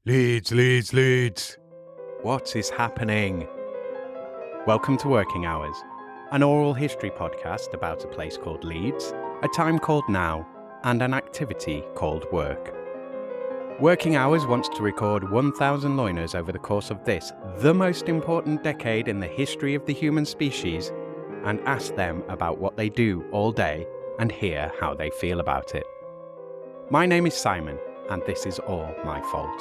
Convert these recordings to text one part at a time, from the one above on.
Leeds, Leeds, Leeds. What is happening? Welcome to Working Hours, an oral history podcast about a place called Leeds, a time called now, and an activity called work. Working Hours wants to record 1,000 loiners over the course of this, the most important decade in the history of the human species, and ask them about what they do all day and hear how they feel about it. My name is Simon, and this is all my fault.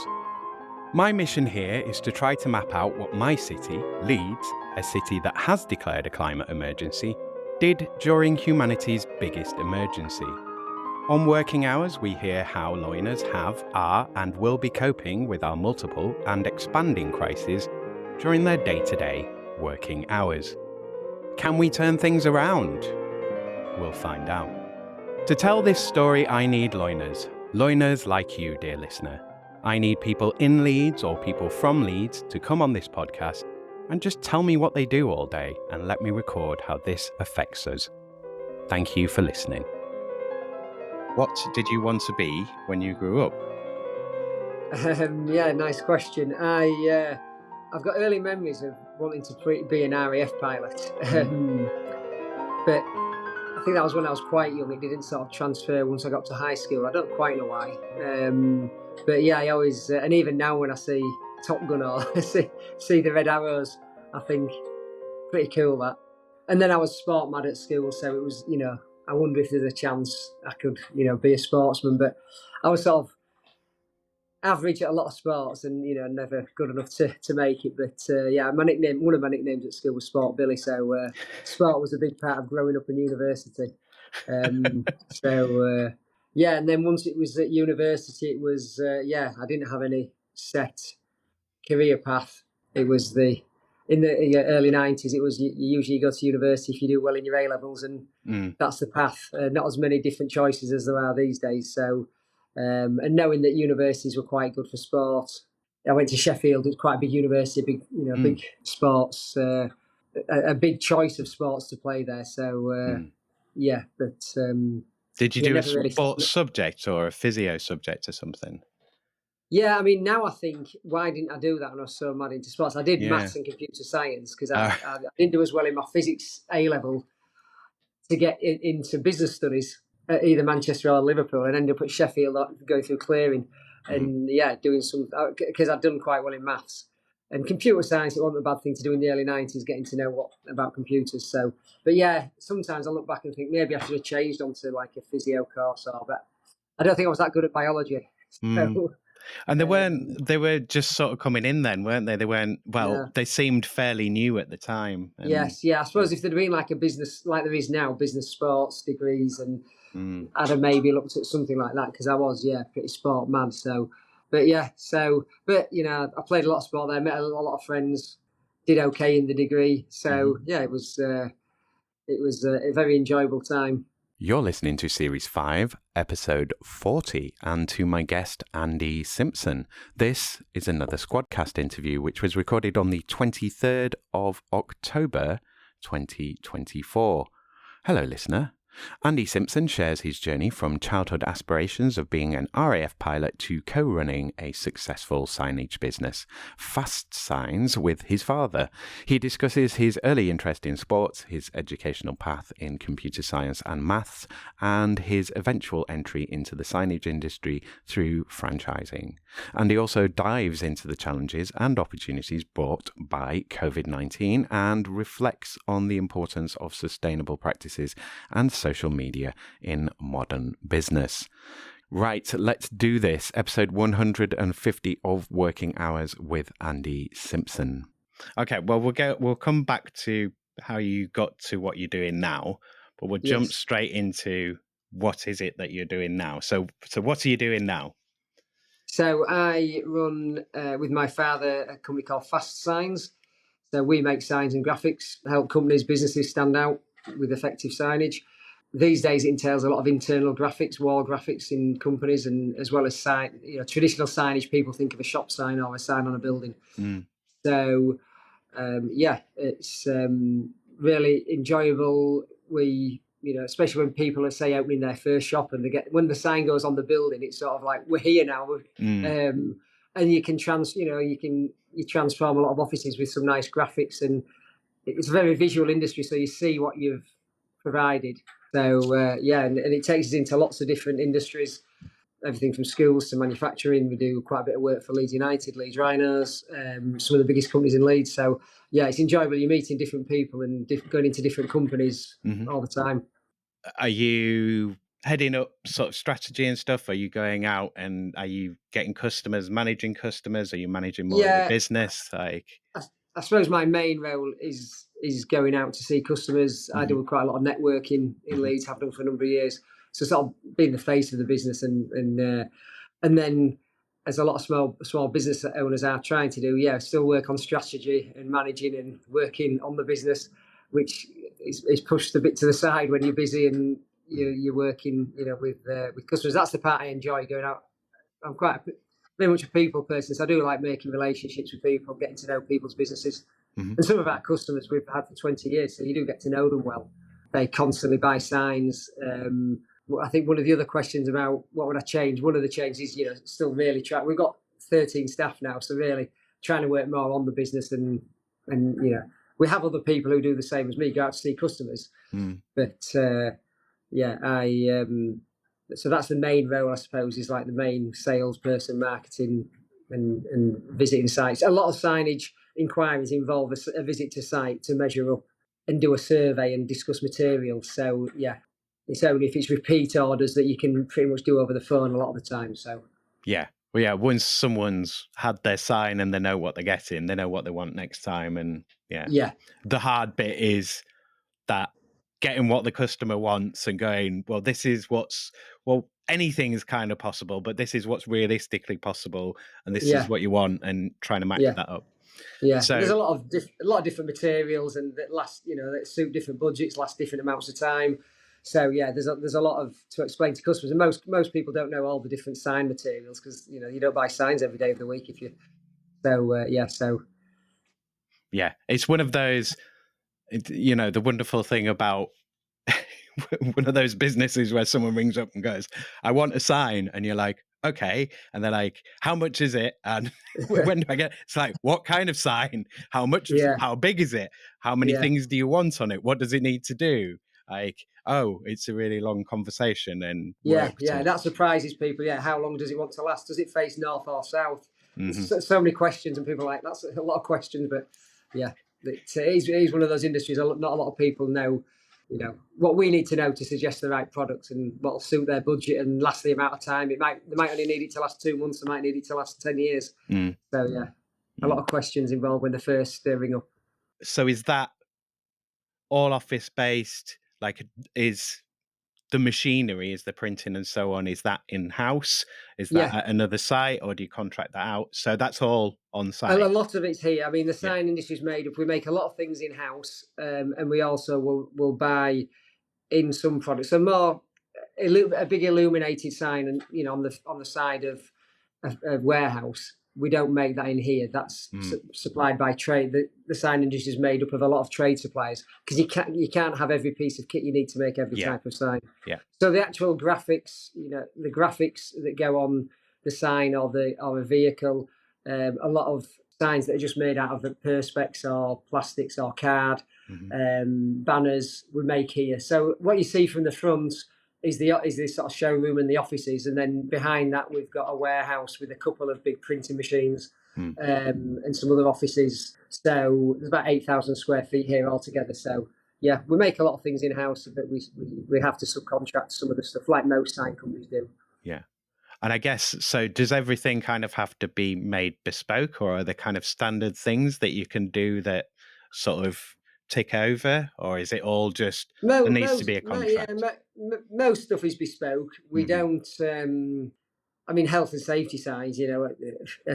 My mission here is to try to map out what my city, Leeds, a city that has declared a climate emergency, did during humanity's biggest emergency. On Working Hours, we hear how loiners have, are, and will be coping with our multiple and expanding crises during their day-to-day working hours. Can we turn things around? We'll find out. To tell this story, I need loiners like you, dear listener. I need people in Leeds or people from Leeds to come on this podcast and just tell me what they do all day and let me record how this affects us. Thank you for listening. What did you want to be when you grew up? Yeah, nice question. I've got early memories of wanting to be an RAF pilot, but I think that was when I was quite young. It didn't sort of transfer once I got to high school. I don't quite know why. But yeah, I always, and even now when I see Top Gun or see the red arrows, I think pretty cool that. And then I was sport mad at school, so it was, I wonder if there's a chance I could, be a sportsman. But I was sort of average at a lot of sports and, never good enough to make it. But yeah, one of my nicknames at school was Sport Billy. So sport was a big part of growing up in university. Yeah, and then once it was at university, it was, I didn't have any set career path. It was in the early 90s, it was you usually go to university if you do well in your A-levels, and that's the path. Not as many different choices as there are these days. So, and knowing that universities were quite good for sport, I went to Sheffield. It's quite a big university, big sports, a big choice of sports to play there. So, yeah, but... Did you do a sports subject or a physio subject or something? Yeah, I mean, now I think, why didn't I do that when I was so mad into sports? I did maths and computer science because I didn't do as well in my physics A-level to get into business studies at either Manchester or Liverpool, and ended up at Sheffield going through clearing and, doing some... Because I'd done quite well in maths. And computer science, it wasn't a bad thing to do in the early 90s, getting to know about computers. So, but yeah, sometimes I look back and think maybe I should have changed onto like a physio course, but I don't think I was that good at biology. So, and they were just sort of coming in then, weren't they? They weren't, they seemed fairly new at the time. And, yes, yeah. I suppose if there'd been like a business, like there is now, business sports degrees, and I'd have maybe looked at something like that because I was, pretty sport mad. So, but I played a lot of sport there, met a lot of friends, did okay in the degree. So, it was a very enjoyable time. You're listening to Series 5, Episode 40, and to my guest, Andy Simpson. This is another Squadcast interview, which was recorded on the 23rd of October, 2024. Hello, listener. Andy Simpson shares his journey from childhood aspirations of being an RAF pilot to co-running a successful signage business, Fast Signs, with his father. He discusses his early interest in sports, his educational path in computer science and maths, and his eventual entry into the signage industry through franchising. And he also dives into the challenges and opportunities brought by COVID-19 and reflects on the importance of sustainable practices and social media in modern business. Right, let's do this. Episode 150 of Working Hours with Andy Simpson. Okay, well, we'll come back to how you got to what you're doing now, but we'll jump straight into what is it that you're doing now. So what are you doing now? So I run with my father a company called Fast Signs. So we make signs and graphics, help companies, businesses stand out with effective signage. These days, it entails a lot of internal graphics, wall graphics in companies, and as well as traditional signage. People think of a shop sign or a sign on a building. So, it's really enjoyable. We, especially when people are, say, opening their first shop, and when the sign goes on the building, it's sort of like, we're here now. and you can you transform a lot of offices with some nice graphics, and it's a very visual industry, so you see what you've provided. So and it takes us into lots of different industries, everything from schools to manufacturing. We do quite a bit of work for Leeds United, Leeds Rhinos, some of the biggest companies in Leeds. So yeah, it's enjoyable. You're meeting different people and going into different companies all the time. Are you heading up sort of strategy and stuff? Are you going out and are you getting customers, managing customers? Are you managing more of the business? I suppose my main role is going out to see customers. I do quite a lot of networking in Leeds, have done for a number of years. So sort of being the face of the business, and then as a lot of small business owners are trying to do, still work on strategy and managing and working on the business, which is pushed a bit to the side when you're busy and you're working, with customers. That's the part I enjoy, going out. I'm very much a people person, so I do like making relationships with people, getting to know people's businesses. And some of our customers we've had for 20 years, so you do get to know them well. They constantly buy signs. I think one of the other questions about what would I change, one of the changes is, still really we've got 13 staff now, so really trying to work more on the business, and we have other people who do the same as me, go out to see customers. But so that's the main role, I suppose, is like the main salesperson, marketing, and visiting sites. A lot of signage inquiries involve a visit to site to measure up and do a survey and discuss materials. So it's only if it's repeat orders that you can pretty much do over the phone a lot of the time. So once someone's had their sign and they know what they're getting, they know what they want next time. And the hard bit is that getting what the customer wants and going, well, this is anything is kind of possible, but this is what's realistically possible, and this is what you want, and trying to match that up. Yeah, so there's a lot of different materials, and that suit different budgets, last different amounts of time. So there's a lot to explain to customers, and most people don't know all the different sign materials, because you don't buy signs every day of the week if you. It's one of those. The wonderful thing about one of those businesses where someone rings up and goes, I want a sign, and you're like, okay, and they're like, how much is it, and when do I get it? It's like, what kind of sign, how much, how big is it, how many things do you want on it, what does it need to do? Like, oh, it's a really long conversation and that surprises people. How long does it want to last? Does it face north or south? So many questions, and people are like, that's a lot of questions. But it is one of those industries not a lot of people know what we need to know to suggest the right products and what'll suit their budget and last the amount of time. They might only need it to last 2 months, they might need it to last 10 years. So a lot of questions involved when they first ring up. So is that all office based? Like, is the machinery, is the printing and so on, is that in-house? Is that at another site, or do you contract that out? So that's all on site? A lot of it's here. I mean, the sign industry is made up. We make a lot of things in-house, and we also will buy in some products. So more a big illuminated sign, and on the side of a warehouse. We don't make that in here. That's supplied by trade. The sign industry is made up of a lot of trade suppliers, because you can't have every piece of kit you need to make every type of sign. So the actual graphics, the graphics that go on the sign or a vehicle, a lot of signs that are just made out of perspex or plastics or card, banners we make here. So what you see from the front is this sort of showroom and the offices, and then behind that we've got a warehouse with a couple of big printing machines and some other offices. So there's about 8,000 square feet here altogether. So we make a lot of things in-house, but we have to subcontract some of the stuff, like most sign companies do. And I guess, so does everything kind of have to be made bespoke, or are there kind of standard things that you can do that sort of take over, or is it all just there needs to be a contract? Most stuff is bespoke. We don't. I mean, health and safety signs, are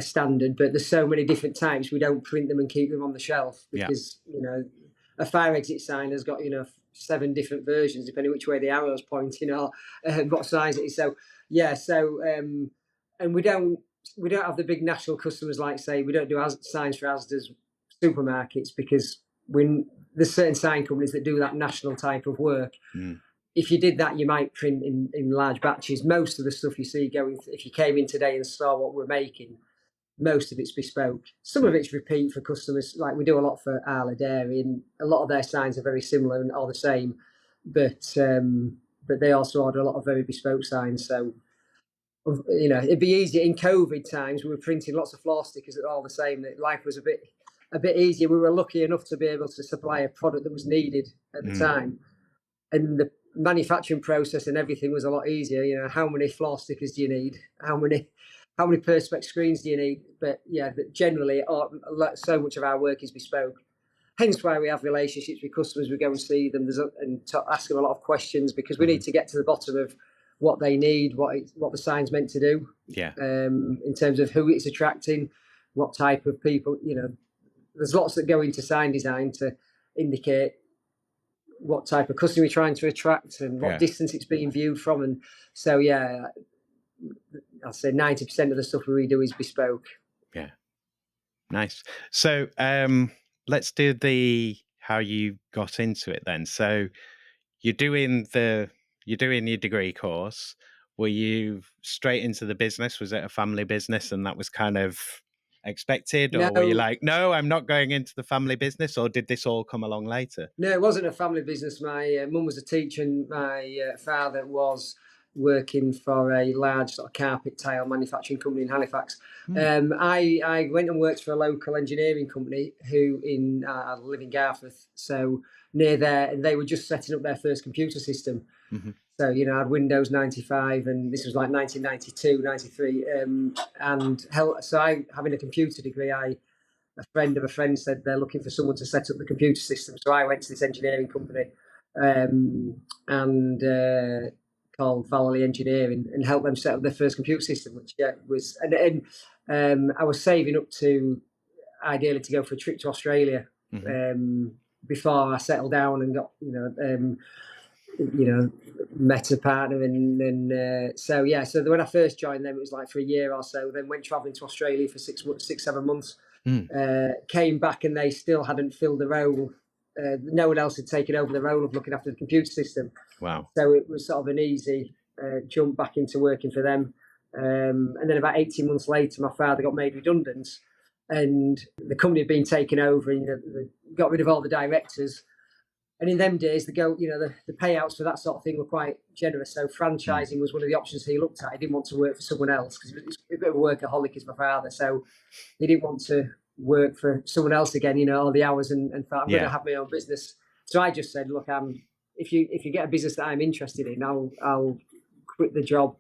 standard, but there's so many different types. We don't print them and keep them on the shelf, because a fire exit sign has got 7 different versions depending which way the arrow's pointing or what size it is. So and we don't have the big national customers, like, say, we don't do signs for Asda's supermarkets, because there's certain sign companies that do that national type of work. If you did that, you might print in large batches. Most of the stuff you see if you came in today and saw what we're making, most of it's bespoke. Some of it's repeat for customers. Like we do a lot for Arla Dairy, and a lot of their signs are very similar and all the same. But they also order a lot of very bespoke signs. So it'd be easier in COVID times. We were printing lots of floor stickers that are all the same. Life was a bit easier. We were lucky enough to be able to supply a product that was needed at the time, and the manufacturing process and everything was a lot easier. How many floor stickers do you need? How many perspex screens do you need? But generally, so much of our work is bespoke. Hence why we have relationships with customers. We go and see them and ask them a lot of questions, because we need to get to the bottom of what they need, what the sign's meant to do. In terms of who it's attracting, what type of people. There's lots that go into sign design to indicate what type of customer you're trying to attract and what distance it's being viewed from. And so, I'd say 90% of the stuff we do is bespoke. Yeah. Nice. So let's do how you got into it then. So you're doing your degree course. Were you straight into the business? Was it a family business and that was kind of expected? No. Or were you like, no, I'm not going into the family business? Or did this all come along later? No, it wasn't a family business. My mum was a teacher and my father was working for a large sort of carpet tile manufacturing company in Halifax. I went and worked for a local engineering company I live in Garforth, so near there, and they were just setting up their first computer system. So, I had Windows 95, and this was like 1992, 93. So having a computer degree, a friend of a friend said they're looking for someone to set up the computer system. So I went to this engineering company called Valley Engineering and helped them set up their first computer system, which was, and I was saving up to ideally to go for a trip to Australia before I settled down and got, met a partner. So when I first joined them, it was like for a year or so, then went traveling to Australia for 7 months. Came back and they still hadn't filled the role. No one else had taken over the role of looking after the computer system. Wow. So it was sort of an easy jump back into working for them. And then about 18 months later, my father got made redundant and the company had been taken over and they got rid of all the directors. And in them days, the payouts for that sort of thing were quite generous. So franchising was one of the options he looked at. He didn't want to work for someone else because he was a bit of a workaholic as my father. So he didn't want to work for someone else again, all the hours, and thought, I'm going to have my own business. So I just said, look, if you get a business that I'm interested in, I'll quit the job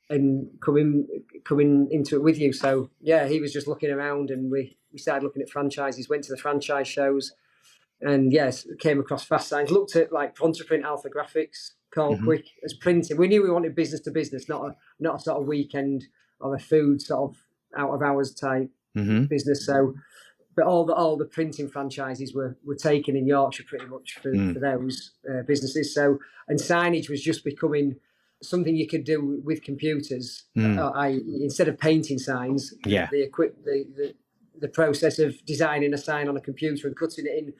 and come into it with you. So he was just looking around, and we started looking at franchises, went to the franchise shows. And came across Fast Signs, looked at like Prontoprint Alpha Graphics, Call Quick as printing. We knew we wanted business to business, not a sort of weekend or a food sort of out of hours type business. So, but all the printing franchises were taken in Yorkshire pretty much for those businesses. So, and signage was just becoming something you could do with computers. Instead of painting signs, the process of designing a sign on a computer and cutting it in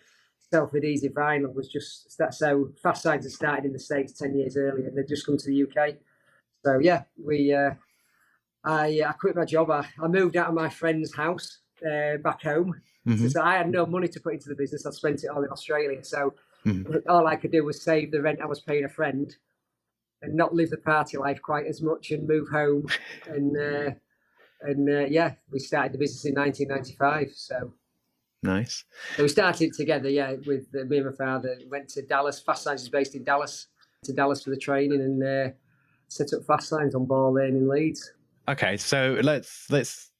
self-adhesive vinyl was just that. So Fast Signs had started in the States 10 years earlier, and they'd just come to the UK. So I quit my job. I moved out of my friend's house back home. So I had no money to put into the business. I spent it all in Australia. So all I could do was save the rent I was paying a friend and not live the party life quite as much and move home. We started the business in 1995. So nice. So we started together, with me and my father. Went to Dallas. Fast Signs is based in Dallas. To Dallas for the training and set up Fast Signs on Ball Lane in Leeds. Okay, so let's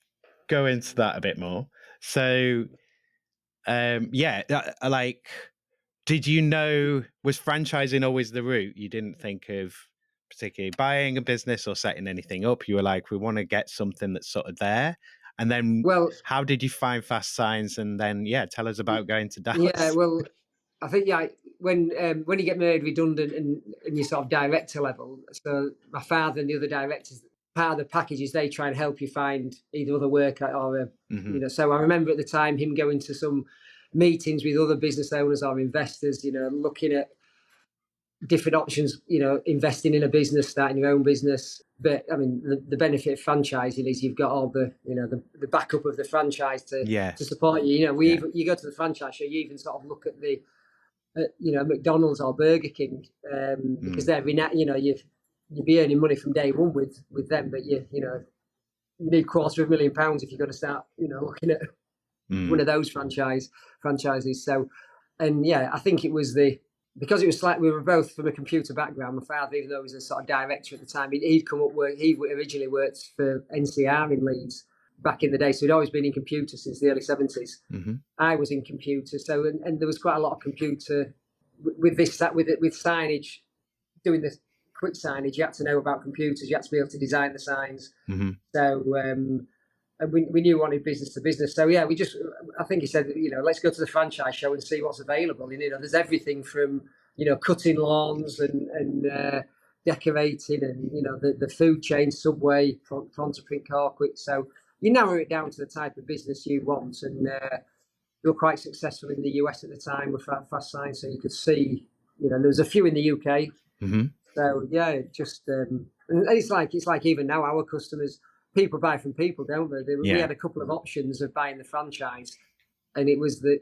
go into that a bit more. So, did you know, was franchising always the route? You didn't think of particularly buying a business or setting anything up. You were like, we want to get something that's sort of there. And then, how did you find Fast Signs? And then, tell us about going to Dallas. Yeah, well, I think when you get made redundant and you're sort of director level, so my father and the other directors, part of the package is they try and help you find either other work or So I remember at the time him going to some meetings with other business owners or investors, looking at different options, investing in a business, starting your own business. But I mean, the benefit of franchising is you've got all the, the backup of the franchise to support you. You go to the franchise show, you even sort of look at the, McDonald's or Burger King, because they're, you'd be earning money from day one with them, but you need £250,000 if you're going to start, looking at one of those franchises. So, and yeah, I think it was because it was like we were both from a computer background. My father, even though he was a sort of director at the time, he'd come up he originally worked for NCR in Leeds back in the day. So he'd always been in computer since the early 70s. Mm-hmm. I was in computer. So, and there was quite a lot of computer with signage, doing this quick signage. You had to know about computers. You had to be able to design the signs. Mm-hmm. So, and we knew we wanted business to business. So yeah, I think he said, let's go to the franchise show and see what's available. And, there's everything from, cutting lawns and decorating and, the food chain, Subway, Pronto-Print, Carquit. So you narrow it down to the type of business you want. And they were quite successful in the US at the time with Fast Sign. So you could see, there was a few in the UK. Mm-hmm. So yeah, just, and it's like even now our customers, people buy from people, don't they? We had a couple of options of buying the franchise, and it was the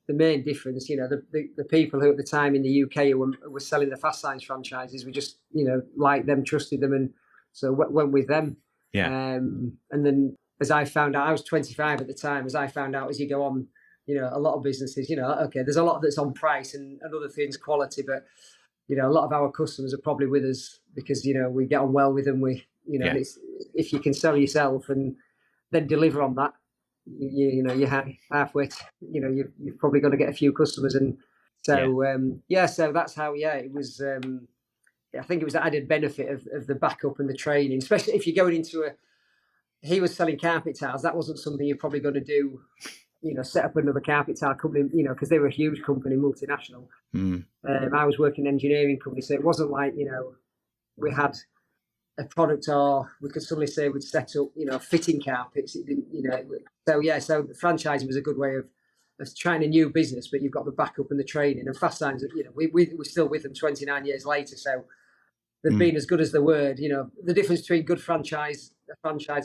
main difference. The people who at the time in the UK who were selling the Fast Signs franchises, we just liked them, trusted them, and so went with them. Yeah. And then as I found out, I was 25 at the time. As I found out, as you go on, a lot of businesses, okay, there's a lot that's on price and other things, quality, but a lot of our customers are probably with us because we get on well with them. It's, if you can sell yourself and then deliver on that, you're halfway. You've probably got to get a few customers, and so so that's how. It was. I think it was the added benefit of the backup and the training, especially if you're going into he was selling carpet tiles. That wasn't something you're probably going to do. Set up another carpet tile company. Because they were a huge company, multinational. I was working in an engineering company, so it wasn't like we had a product, or we could suddenly say we'd set up, fitting carpets. It didn't, so the franchising was a good way of trying a new business, but you've got the backup and the training. And Fast Signs, we're still with them 29 years later, so they've been as good as the word. The difference between a franchisor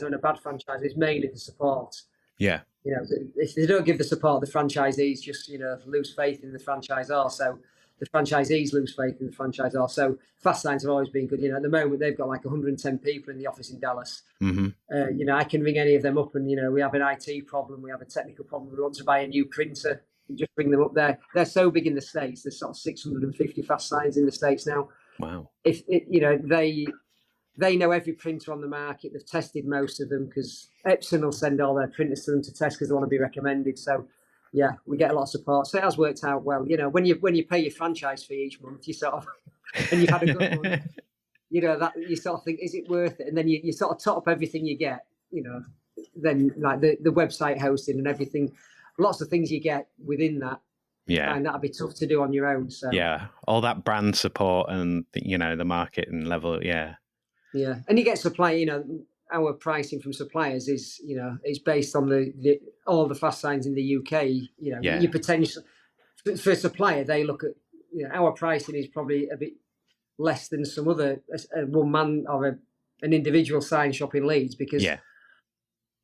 and a bad franchise is mainly the support. Yeah. If they don't give the support, the franchisees just, lose faith in the franchisor. So the franchisees lose faith in the franchisor. So Fast Signs have always been good. At the moment, they've got like 110 people in the office in Dallas. Mm-hmm. I can ring any of them up and, we have an IT problem, we have a technical problem, we want to buy a new printer, you just bring them up there. They're so big in the States, there's sort of 650 Fast Signs in the States now. Wow. They know every printer on the market. They've tested most of them because Epson will send all their printers to them to test because they want to be recommended. So, yeah, we get a lot of support. So it has worked out well. When you pay your franchise fee each month, you sort of, and you've had a good one, that you sort of think, is it worth it? And then you sort of top up everything you get, then like the website hosting and everything, lots of things you get within that. Yeah. And that'd be tough to do on your own. So yeah, all that brand support and, the market and level. Yeah. Yeah, and you get supply. Our pricing from suppliers is, it's based on the all the Fast Signs in the UK. Your potential for a supplier, they look at. Our pricing is probably a bit less than some other one man or an individual sign shop in Leeds because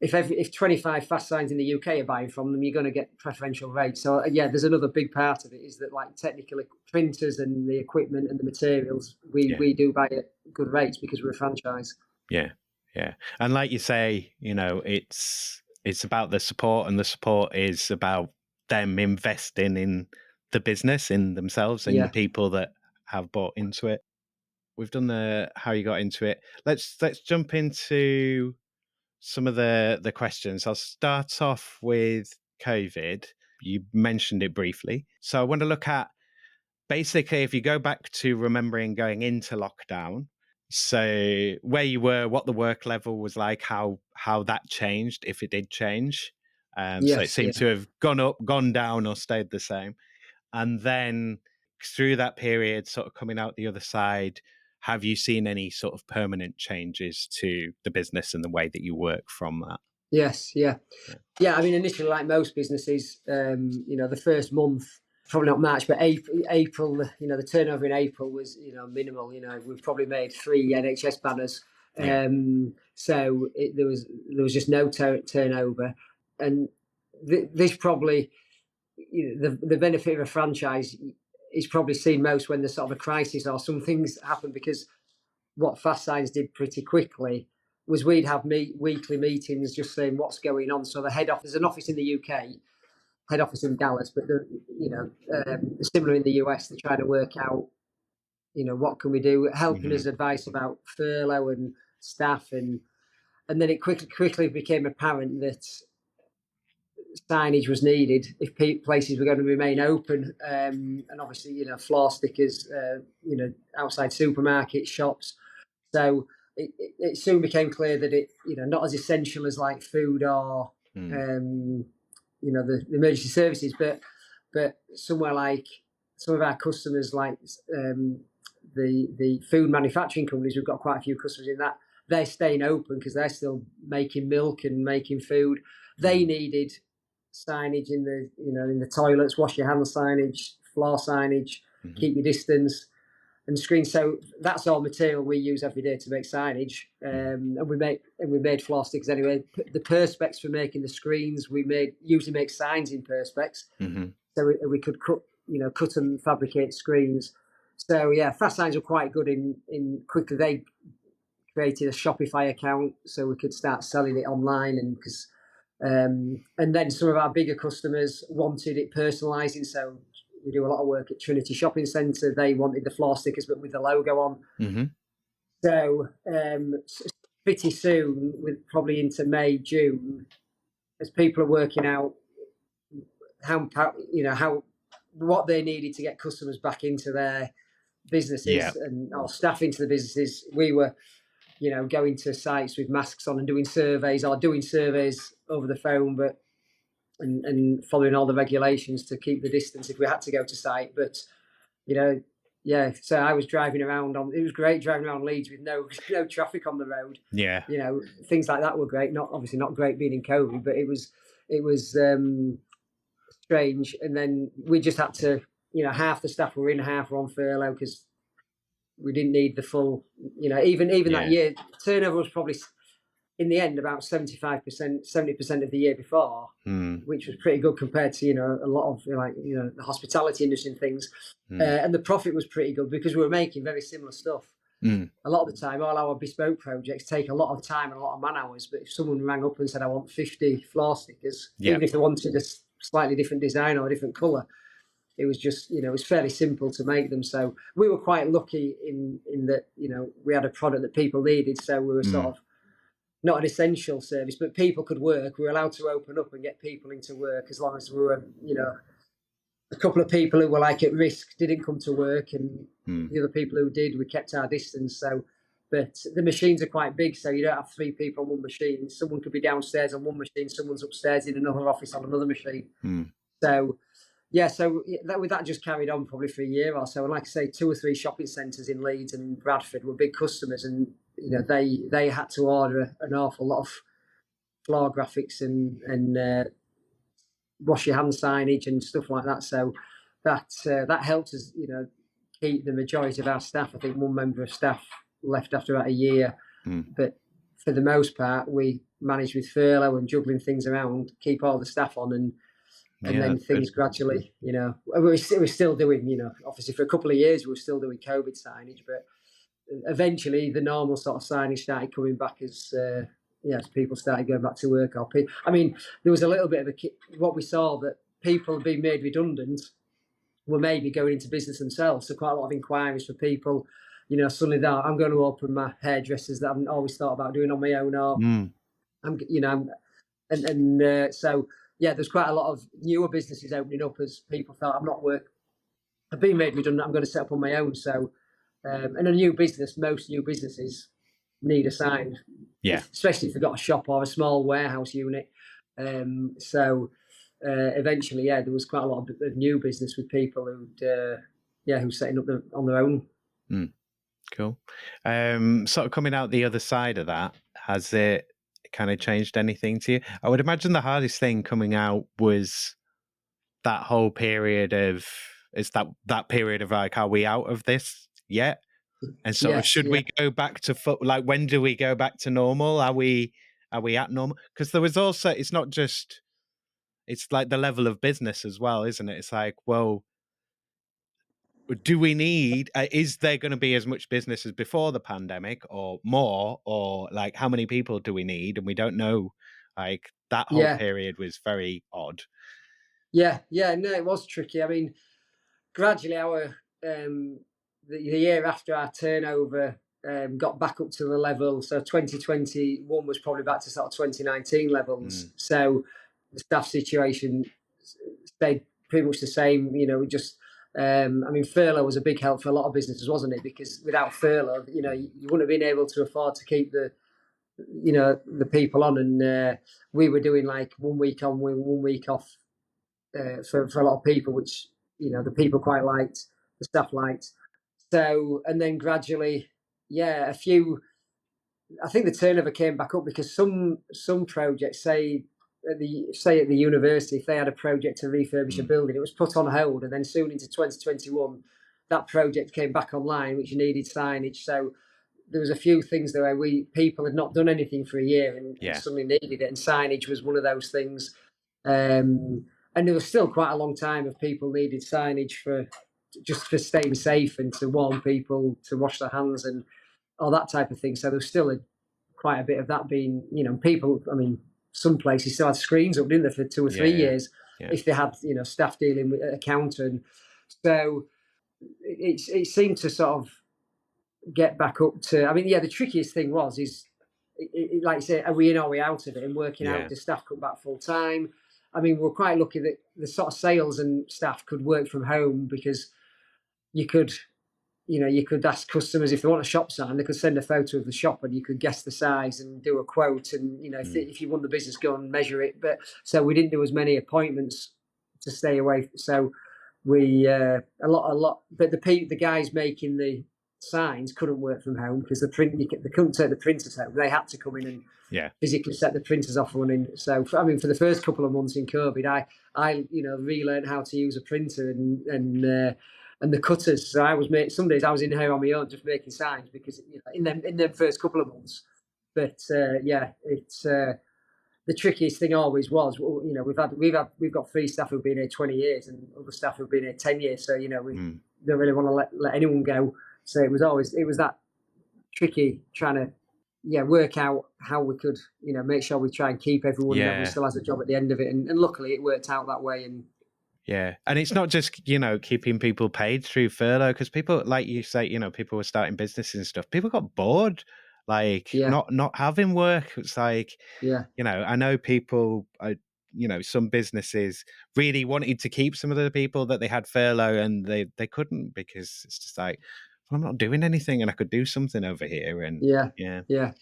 if 25 Fast Signs in the UK are buying from them, you're going to get preferential rates. So there's another big part of it is that like technical printers and the equipment and the materials we do buy at good rates because we're a franchise. Yeah, and like you say, it's about the support, and the support is about them investing in the business, in themselves, and the people that have bought into it. We've done the how you got into it. Let's jump into some of the questions. I'll start off with COVID. You mentioned it briefly. So I want to look at basically if you go back to remembering going into lockdown, so where you were, what the work level was like, how that changed, if it did change. So it seemed to have gone up, gone down, or stayed the same. And then through that period, sort of coming out the other side, have you seen any sort of permanent changes to the business and the way that you work from that? Yes, yeah. I mean, initially, like most businesses, the first month, probably not March, but April, the turnover in April was, minimal. We've probably made 3 NHS banners. Yeah. So there was just no turnover. And this probably, the benefit of a franchise is probably seen most when there's sort of a crisis or some things happen, because what Fast Signs did pretty quickly was we'd have weekly meetings just saying what's going on. So the head office, there's an office in the UK, head office in Dallas, but similar in the US. They're trying to work out, what can we do, helping us advice about furlough and staff, and then it quickly became apparent that signage was needed if places were going to remain open, and obviously, floor stickers, outside supermarkets, shops. So it soon became clear that it, not as essential as like food or, the emergency services, but somewhere like some of our customers, like the food manufacturing companies, we've got quite a few customers in that. They're staying open because they're still making milk and making food. They needed signage in the toilets, wash your hands signage, floor signage, keep your distance, and screens. So that's all material we use every day to make signage, and we made floor stickers anyway. The perspex for making the screens, we usually make signs in perspex, so we could cut and fabricate screens. So yeah, Fast Signs were quite good in quickly. They created a Shopify account so we could start selling it online, and then some of our bigger customers wanted it personalising. So we do a lot of work at Trinity Shopping Centre. They wanted the floor stickers, but with the logo on. So pretty soon, with probably into May, June, as people are working out how what they needed to get customers back into their businesses and our staff into the businesses, we were, going to sites with masks on and doing surveys over the phone, but and following all the regulations to keep the distance if we had to go to site. But so I was driving around it was great driving around Leeds with no traffic on the road. Things like that were great. Obviously not great being in COVID, but it was strange. And then we just had to, half the staff were in, half were on furlough because we didn't need the full, even that year turnover was probably in the end about 70% of the year before, which was pretty good compared to a lot of the hospitality industry and things. And the profit was pretty good because we were making very similar stuff. A lot of the time, all our bespoke projects take a lot of time and a lot of man hours. But if someone rang up and said, "I want 50 floor stickers," even if they wanted a slightly different design or a different colour, it was just, it was fairly simple to make them. So we were quite lucky in that, we had a product that people needed. So we were sort of not an essential service, but people could work. We were allowed to open up and get people into work as long as we were, a couple of people who were like at risk didn't come to work, and the other people who did, we kept our distance. So, but the machines are quite big, so you don't have 3 people on one machine. Someone could be downstairs on one machine, someone's upstairs in another office on another machine. So that just carried on probably for a year or so. And like I say, 2 or 3 shopping centres in Leeds and Bradford were big customers, and they had to order an awful lot of floor graphics and wash your hand signage and stuff like that. So that helped us, keep the majority of our staff. I think one member of staff left after about a year, but for the most part, we managed with furlough and juggling things around, keep all the staff on, and then things gradually, we're still doing, obviously for a couple of years we were still doing COVID signage, but eventually the normal sort of signage started coming back as people started going back to work. There was a little bit of what we saw, that people being made redundant were maybe going into business themselves. So quite a lot of inquiries for people, suddenly that I'm going to open my hairdressers that I haven't always thought about doing on my own, or so there's quite a lot of newer businesses opening up as people thought, I've been made redundant, I'm going to set up on my own. So and most new businesses need a sign, especially if they've got a shop or a small warehouse unit. Eventually, there was quite a lot of new business with people who's setting up on their own. Cool. Sort of coming out the other side of that, has it kind of changed anything to you? I would imagine the hardest thing coming out was that whole period of that period of like, are we out of this yet? And sort of, Yes, should yeah, we go back to like, when do we go back to normal? Are we at normal? Because there was also, it's not just, it's like the level of business as well, isn't it? It's like, well, do we need, is there going to be as much business as before the pandemic or more, or like, how many people do we need? And we don't know. Like, that whole yeah, period was very odd. yeah, yeah. No, it was tricky. I mean, gradually our the year after our turnover got back up to the level. So 2021 was probably back to sort of 2019 levels. Mm, So the staff situation stayed pretty much the same. You know, just I mean, furlough was a big help for a lot of businesses, wasn't it? Because without furlough, you know, you wouldn't have been able to afford to keep the people on. And we were doing like 1 week on, 1 week off for a lot of people, which the people quite liked, the staff liked. So, and then gradually, yeah, a few. I think the turnover came back up because some projects, say at the university, if they had a project to refurbish a mm, building, it was put on hold, and then soon into 2021, that project came back online, which needed signage. So there was a few things there where people had not done anything for a year and yeah, suddenly needed it, and signage was one of those things. And there was still quite a long time of people needed signage for just for staying safe and to warn people to wash their hands and all that type of thing. So there was still quite a bit of that being, people. I mean, some places still had screens up, didn't they, for 2 or 3 yeah, years yeah, if they had staff dealing with a counter. And so it seemed to sort of get back up to. I mean, yeah, the trickiest thing is like you say, are we in or are we out of it? And working out, yeah, do staff come back full time? I mean, we're quite lucky that the sort of sales and staff could work from home because you could, you could ask customers if they want a shop sign, they could send a photo of the shop and you could guess the size and do a quote. And, mm, if you want the business, go and measure it. But so we didn't do as many appointments to stay away. So we, a lot, but the guys making the signs couldn't work from home because they couldn't take the printers home. They had to come in and yeah, physically set the printers off running. So, I mean, for the first couple of months in COVID, I relearned how to use a printer and the cutters. So some days I was in here on my own just making signs because in them first couple of months. But yeah, it's the trickiest thing always was. We've got three staff who've been here 20 years and other staff who've been here 10 years. So we mm, don't really want to let anyone go. So it was that tricky trying to work out how we could make sure we try and keep everyone and everyone yeah. still has a job at the end of it, and luckily it worked out that way. And Yeah. And it's not just, keeping people paid through furlough, because people, like you say, people were starting businesses and stuff. People got bored, like yeah, not having work. It's like, yeah, I know people, some businesses really wanted to keep some of the people that they had furlough, and they couldn't, because it's just like, well, I'm not doing anything and I could do something over here. And yeah, yeah, yeah,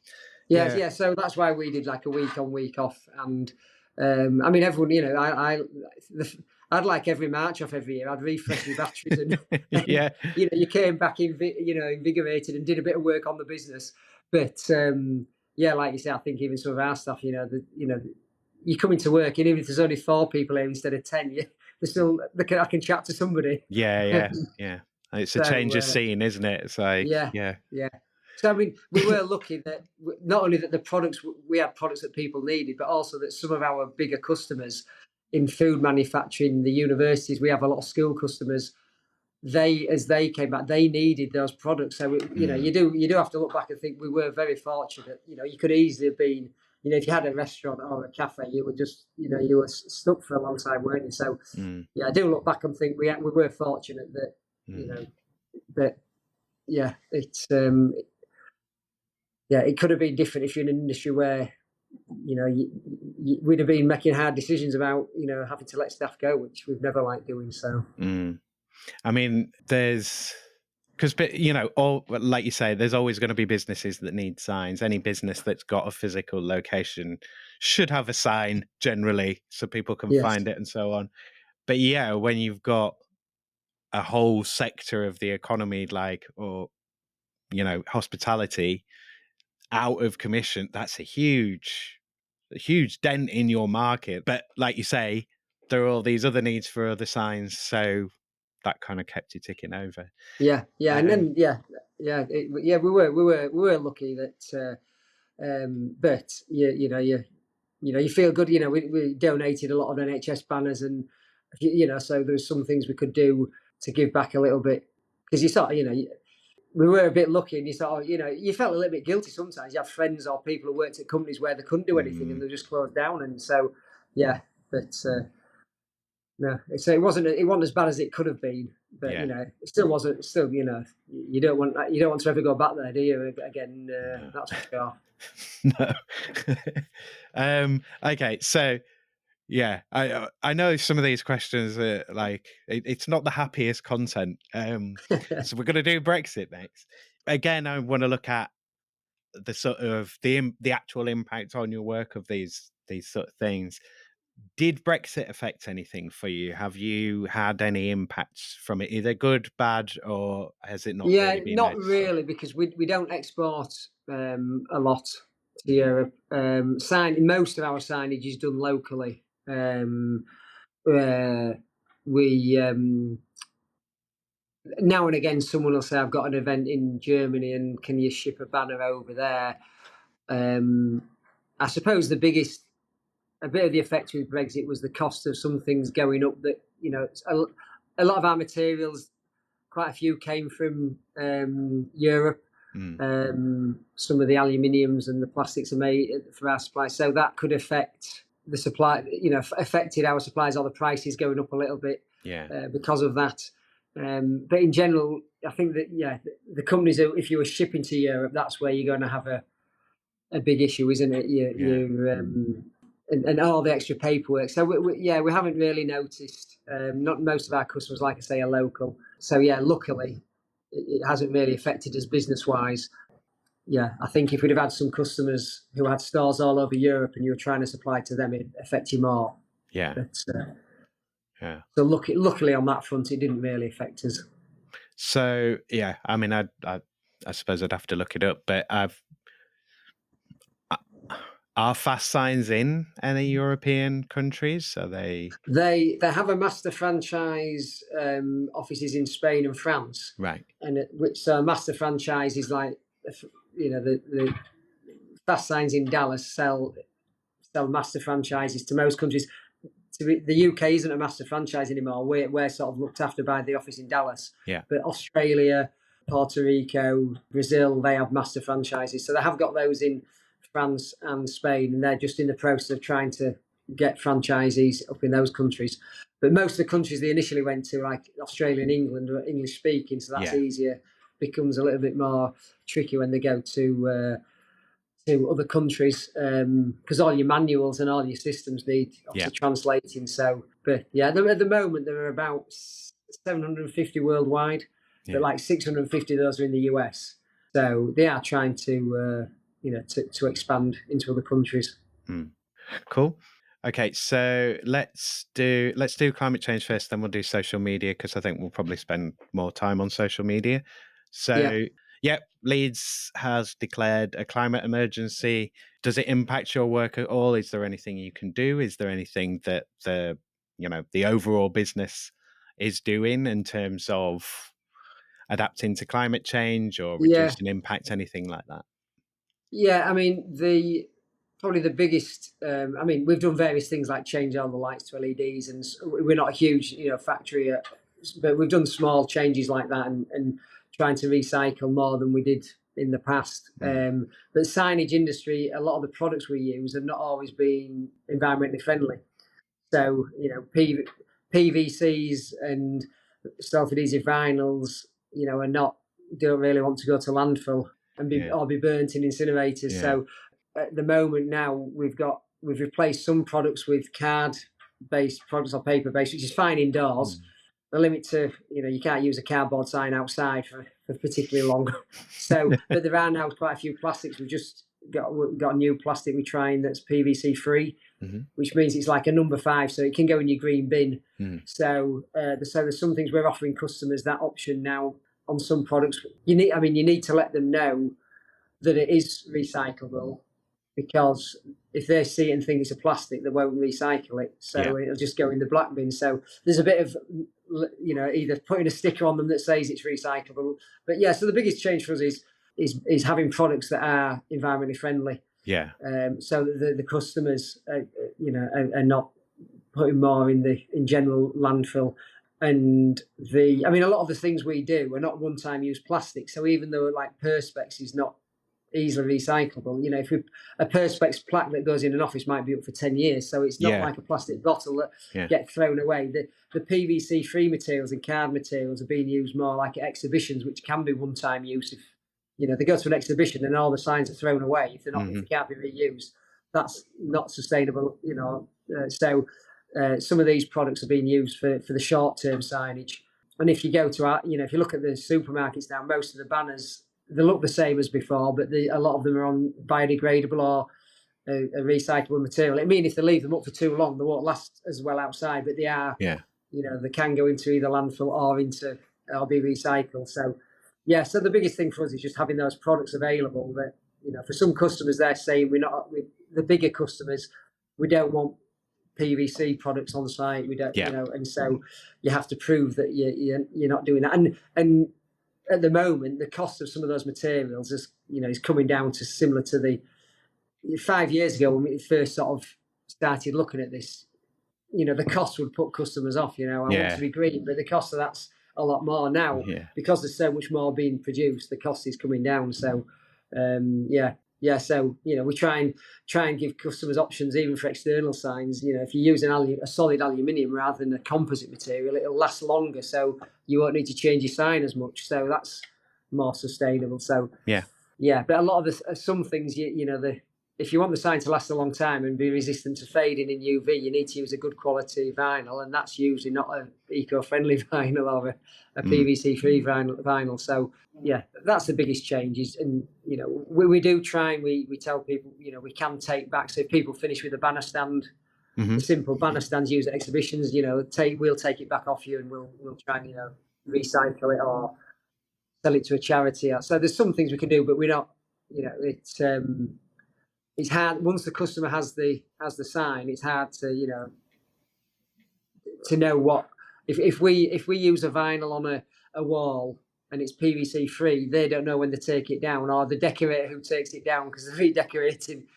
yeah, yeah, yeah. So that's why we did like a week on, week off. And I mean, everyone, I'd like every March off every year. I'd refresh my batteries and yeah, you came back invigorated and did a bit of work on the business. But yeah, like you say, I think even some of our stuff, you come into work, and even if there's only 4 people here instead of 10, I can chat to somebody. yeah, yeah, yeah. It's a change So of scene, isn't it? It's like, yeah, yeah, yeah. So I mean, we were lucky that not only that the products we had products that people needed, but also that some of our bigger customers in food manufacturing, the universities, we have a lot of school customers. As they came back, they needed those products. So mm, you do have to look back and think we were very fortunate. You could easily have been, if you had a restaurant or a cafe, you were just, you were stuck for a long time, weren't you? So mm, yeah, I do look back and think we were fortunate that you mm. know that yeah, it could have been different if you're in an industry where we'd have been making hard decisions about having to let staff go, which we've never liked doing. So Mm. I mean, there's because all, like you say, there's always going to be businesses that need signs. Any business that's got a physical location should have a sign generally, so people can yes, find it and so on. But yeah, when you've got a whole sector of the economy, like, or hospitality, out of commission, that's a huge dent in your market. But like you say, there are all these other needs for other signs, so that kind of kept you ticking over. Yeah, and Um, then we were lucky that, but you feel good. We donated a lot of NHS banners, and so there was some things we could do to give back a little bit, because you sort of, we were a bit lucky, and you sort of, you felt a little bit guilty sometimes. You have friends or people who worked at companies where they couldn't do anything and they just closed down, and so yeah, but. No, so it wasn't as bad as it could have been, but Yeah. it still wasn't. Still, you don't want to ever go back there, do you? Again, No. that's for sure. No. Okay, so yeah, I know some of these questions are like it's not the happiest content. So we're going to do Brexit next. Again, I want to look at the sort of the actual impact on your work of these sort of things. Did Brexit affect anything for you? Have you had any impacts from it, either good, bad, or has it not Yeah, really been not noticeable? really, because we don't export a lot to Europe. Most of our signage is done locally. Uh, we Now and again, someone will say, "I've got an event in Germany, and can you ship a banner over there?" I suppose a bit of the effect with Brexit was the cost of some things going up. That a lot of our materials, quite a few came from Europe. Some of the aluminiums and the plastics are made for our supply, so that could affect the supply. Affected our supplies, or the prices going up a little bit Yeah. because of that. But in general, I think that the companies, if you were shipping to Europe, that's where you're going to have a big issue, isn't it? And all the extra paperwork. So we haven't really noticed. Not most of our customers, like I say, are local. So luckily, it hasn't really affected us business wise. Yeah, I think if we'd have had some customers who had stores all over Europe and you were trying to supply to them, it'd affect you more. Yeah. But, Yeah. so luckily on that front, it didn't really affect us. So yeah, I mean, I suppose I'd have to look it up, but are fast signs in any European countries? Are they They have a master franchise offices in Spain and France, right? and which master franchise is like, the fast signs in Dallas sell master franchises to most countries. The UK isn't a master franchise anymore. We're sort of looked after by the office in Dallas. Yeah. But Australia, Puerto Rico, Brazil, they have master franchises. So they have got those in France and Spain, and they're just in the process of trying to get franchisees up in those countries. But most of the countries they initially went to, like Australia and England, are English speaking, so that's easier. Becomes a little bit more tricky when they go to other countries, because all your manuals and all your systems need obviously translating. So, but at the moment there are about 750 worldwide, but like 650 of those are in the US. So they are trying to to expand into other countries. Cool. Okay, so let's do climate change first, then we'll do social media, because I think we'll probably spend more time on social media. So Leeds has declared a climate emergency. Does it impact your work at all? Is there anything you can do? Is there anything that the overall business is doing in terms of adapting to climate change or Yeah, reducing impact, anything like that? yeah. I mean, probably the biggest. We've done various things like change all the lights to LEDs, and we're not a huge factory, but we've done small changes like that, and trying to recycle more than we did in the past. But signage industry, a lot of the products we use have not always been environmentally friendly. So PVCs and self-adhesive vinyls, don't really want to go to landfill and be burnt in incinerators. Yeah. So at the moment now we've replaced some products with card-based products or paper-based, which is fine indoors. The limit to you can't use a cardboard sign outside for particularly long. So, but there are now quite a few plastics. We've just got a new plastic we're trying that's PVC free, which means it's like a number 5, so it can go in your green bin. So there's some things we're offering customers that option now on some products. You need to let them know that it is recyclable, because if they see it and think it's a plastic, they won't recycle it. So it'll just go in the black bin. So there's a bit of, either putting a sticker on them that says it's recyclable. But yeah, so the biggest change for us is having products that are environmentally friendly. Yeah. So the customers, are not putting more in general landfill. And a lot of the things we do are not one-time use plastic. So even though like Perspex is not easily recyclable, if a Perspex plaque that goes in an office might be up for 10 years. So it's not like a plastic bottle that gets thrown away. The PVC-free materials and card materials are being used more like at exhibitions, which can be one-time use. If they go to an exhibition and all the signs are thrown away, if if they can't be reused, that's not sustainable. So some of these products are being used for the short-term signage. And if you go to if you look at the supermarkets now, most of the banners, they look the same as before, but a lot of them are on biodegradable or a recyclable material. I mean, if they leave them up for too long, they won't last as well outside, but they are, they can go into either landfill or be recycled. So, so the biggest thing for us is just having those products available that, for some customers, they're saying the bigger customers, we don't want PVC products on site. We don't, and so you have to prove that you're not doing that. And at the moment, the cost of some of those materials is coming down to similar to the 5 years ago when we first sort of started looking at this. The cost would put customers off. I want to be green, but the cost of that's a lot more now because there's so much more being produced. The cost is coming down. So, So we try and give customers options even for external signs. If you use a solid aluminium rather than a composite material, it'll last longer. So you won't need to change your sign as much. So that's more sustainable. So but a lot of some things if you want the sign to last a long time and be resistant to fading in UV, you need to use a good quality vinyl, and that's usually not an eco-friendly vinyl or a PVC-free vinyl. So, that's the biggest change. And we do try and we tell people, we can take back. So if people finish with a banner stand, the simple banner stands used at exhibitions, we'll take it back off you and we'll try and recycle it or sell it to a charity. So there's some things we can do, but we're not. It's hard once the customer has the sign. It's hard to to know what if we use a vinyl on a wall and it's PVC free, they don't know when they take it down, or the decorator who takes it down because they're redecorating,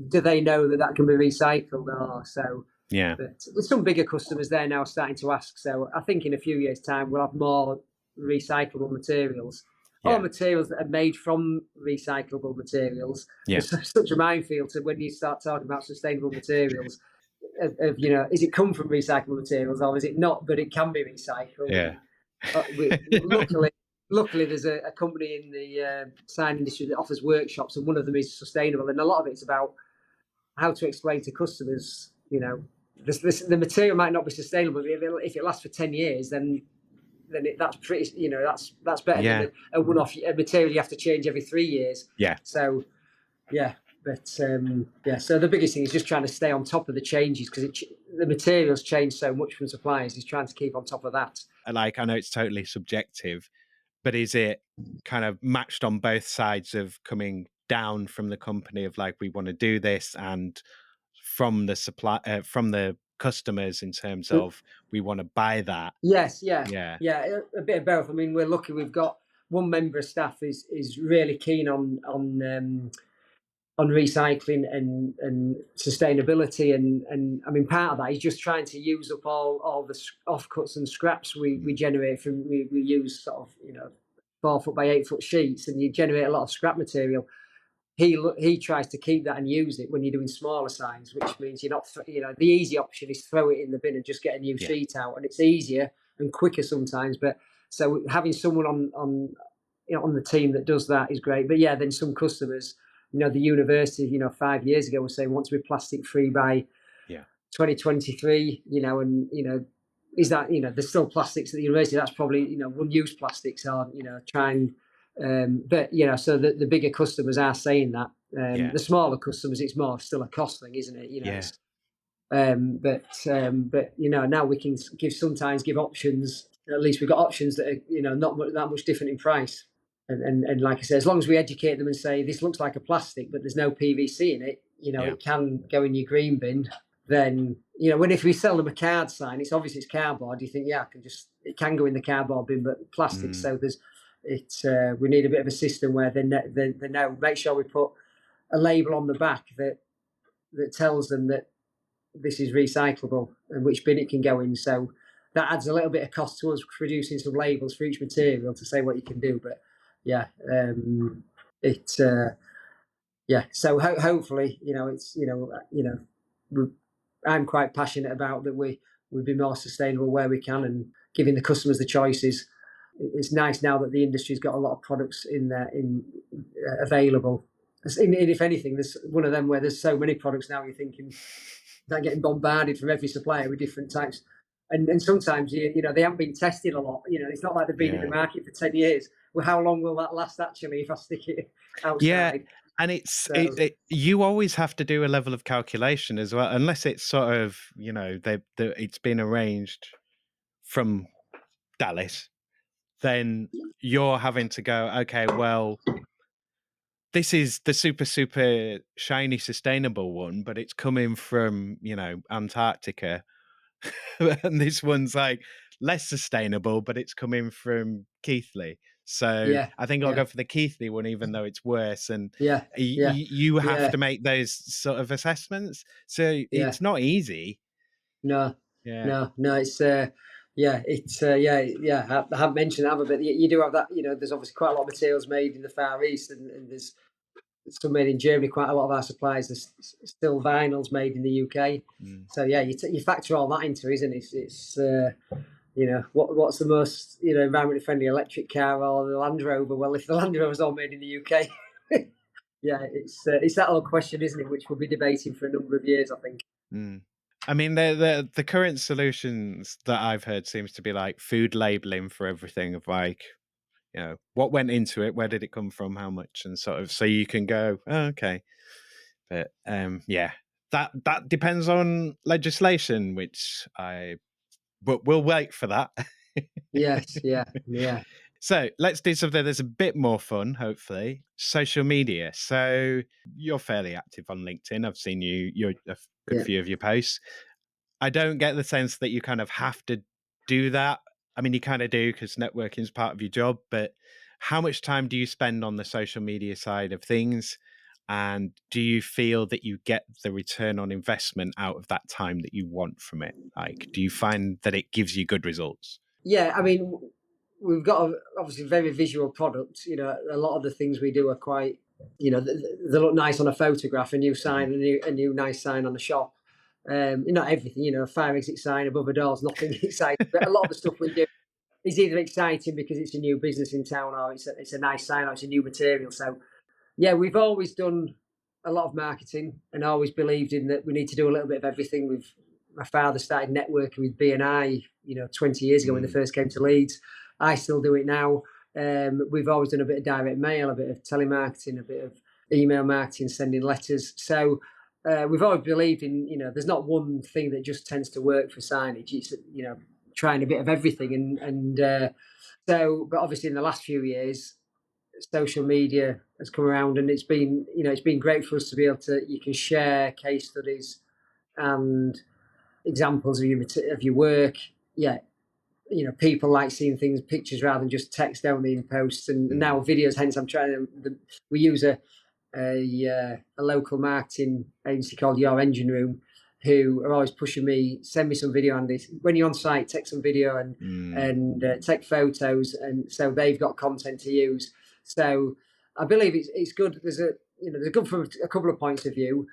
do they know that can be recycled? Or so but with some bigger customers, they're now starting to ask. So I think in a few years' time we'll have more recyclable materials. Or materials that are made from recyclable materials. It's such a minefield to when you start talking about sustainable materials. Is it come from recyclable materials or is it not? But it can be recycled. Luckily, there's a company in the sign industry that offers workshops, and one of them is sustainable. And a lot of it's about how to explain to customers, the material might not be sustainable. If it lasts for 10 years, then that's pretty, that's better than a one-off material you have to change every 3 years. So, but so the biggest thing is just trying to stay on top of the changes because the materials change so much from suppliers. Is trying to keep on top of that. I know it's totally subjective, but is it kind of matched on both sides of coming down from the company of we want to do this, and from the from the customers in terms of we want to buy that? Yes, a bit of both. We're lucky. We've got one member of staff is really keen on recycling and sustainability, and part of that is just trying to use up all the offcuts and scraps we generate from we use sort of 4 foot by 8 foot sheets, and you generate a lot of scrap material. He tries to keep that and use it when you're doing smaller signs, which means you're not, the easy option is throw it in the bin and just get a new sheet out, and it's easier and quicker sometimes. But so having someone on the team that does that is great. But then some customers, the university, 5 years ago was saying want to be plastic free by 2023, and is that there's still plastics at the university. That's probably one-use plastics are trying. But so the bigger customers are saying that. The smaller customers, it's more still a cost thing, isn't it? But now we can sometimes give options. At least we've got options that are not that much different in price. And like I say, as long as we educate them and say this looks like a plastic, but there's no PVC in it, it can go in your green bin. Then when if we sell them a card sign, it's obvious it's cardboard. You think, yeah, it can go in the cardboard bin, but plastic. So we need a bit of a system where they know. Make sure we put a label on the back that tells them that this is recyclable and which bin it can go in. So that adds a little bit of cost to us producing some labels for each material to say what you can do. But yeah, So hopefully, I'm quite passionate about that. We be more sustainable where we can and giving the customers the choices. It's nice now that the industry's got a lot of products in there available. And if anything, there's one of them where there's so many products now. You're thinking they're getting bombarded from every supplier with different types. And sometimes they haven't been tested a lot. It's not like they've been in the market for 10 years. Well, how long will that last actually if I stick it outside? Yeah, and you always have to do a level of calculation as well, unless it's sort of it's been arranged from Dallas. Then you're having to go, okay, well, this is the super shiny sustainable one, but it's coming from Antarctica. And this one's like less sustainable, but it's coming from Keighley. So I think I'll go for the Keighley one, even though it's worse. And you have to make those sort of assessments. So it's not easy. No. It's I haven't mentioned that, but you do have that. There's obviously quite a lot of materials made in the Far East, and there's some made in Germany. Quite a lot of our supplies, there's still vinyls made in the UK. So you factor all that into, isn't it? It's what's the most environmentally friendly electric car or the Land Rover? Well, if the Land Rover's all made in the UK, it's that old question, isn't it? Which we'll be debating for a number of years, I think. I mean, the current solutions that I've heard seems to be like food labeling for everything, of like, what went into it, where did it come from, how much, and sort of, so you can go, oh, okay. But that depends on legislation, but we'll wait for that. Yes, yeah. So let's do something that's a bit more fun, hopefully. Social media. So you're fairly active on LinkedIn. I've seen you're a good few of your posts. I don't get the sense that you kind of have to do that. I mean, you kind of do because networking is part of your job, but how much time do you spend on the social media side of things? And do you feel that you get the return on investment out of that time that you want from it? Like, do you find that it gives you good results? Yeah, I mean, we've got obviously very visual product. A lot of the things we do are quite, they look nice on a photograph, a new sign, a new nice sign on the shop. Not everything, a fire exit sign above a door is nothing exciting, but a lot of the stuff we do is either exciting because it's a new business in town, or it's a nice sign, or it's a new material. So, yeah, we've always done a lot of marketing and always believed in that we need to do a little bit of everything. My father started networking with B&I, 20 years ago when they first came to Leeds. I still do it now. We've always done a bit of direct mail, a bit of telemarketing, a bit of email marketing, sending letters. So we've always believed in, there's not one thing that just tends to work for signage. It's, trying a bit of everything. But obviously in the last few years, social media has come around, and it's been great for us to be able to, you can share case studies and examples of your work. People like seeing things, pictures rather than just text only in posts, and now videos. Hence, I'm trying we use a local marketing agency called Your Engine Room, who are always pushing me, send me some video on this. When you're on site, take some video and take photos, and so they've got content to use. So I believe it's good. There's good from a couple of points of view.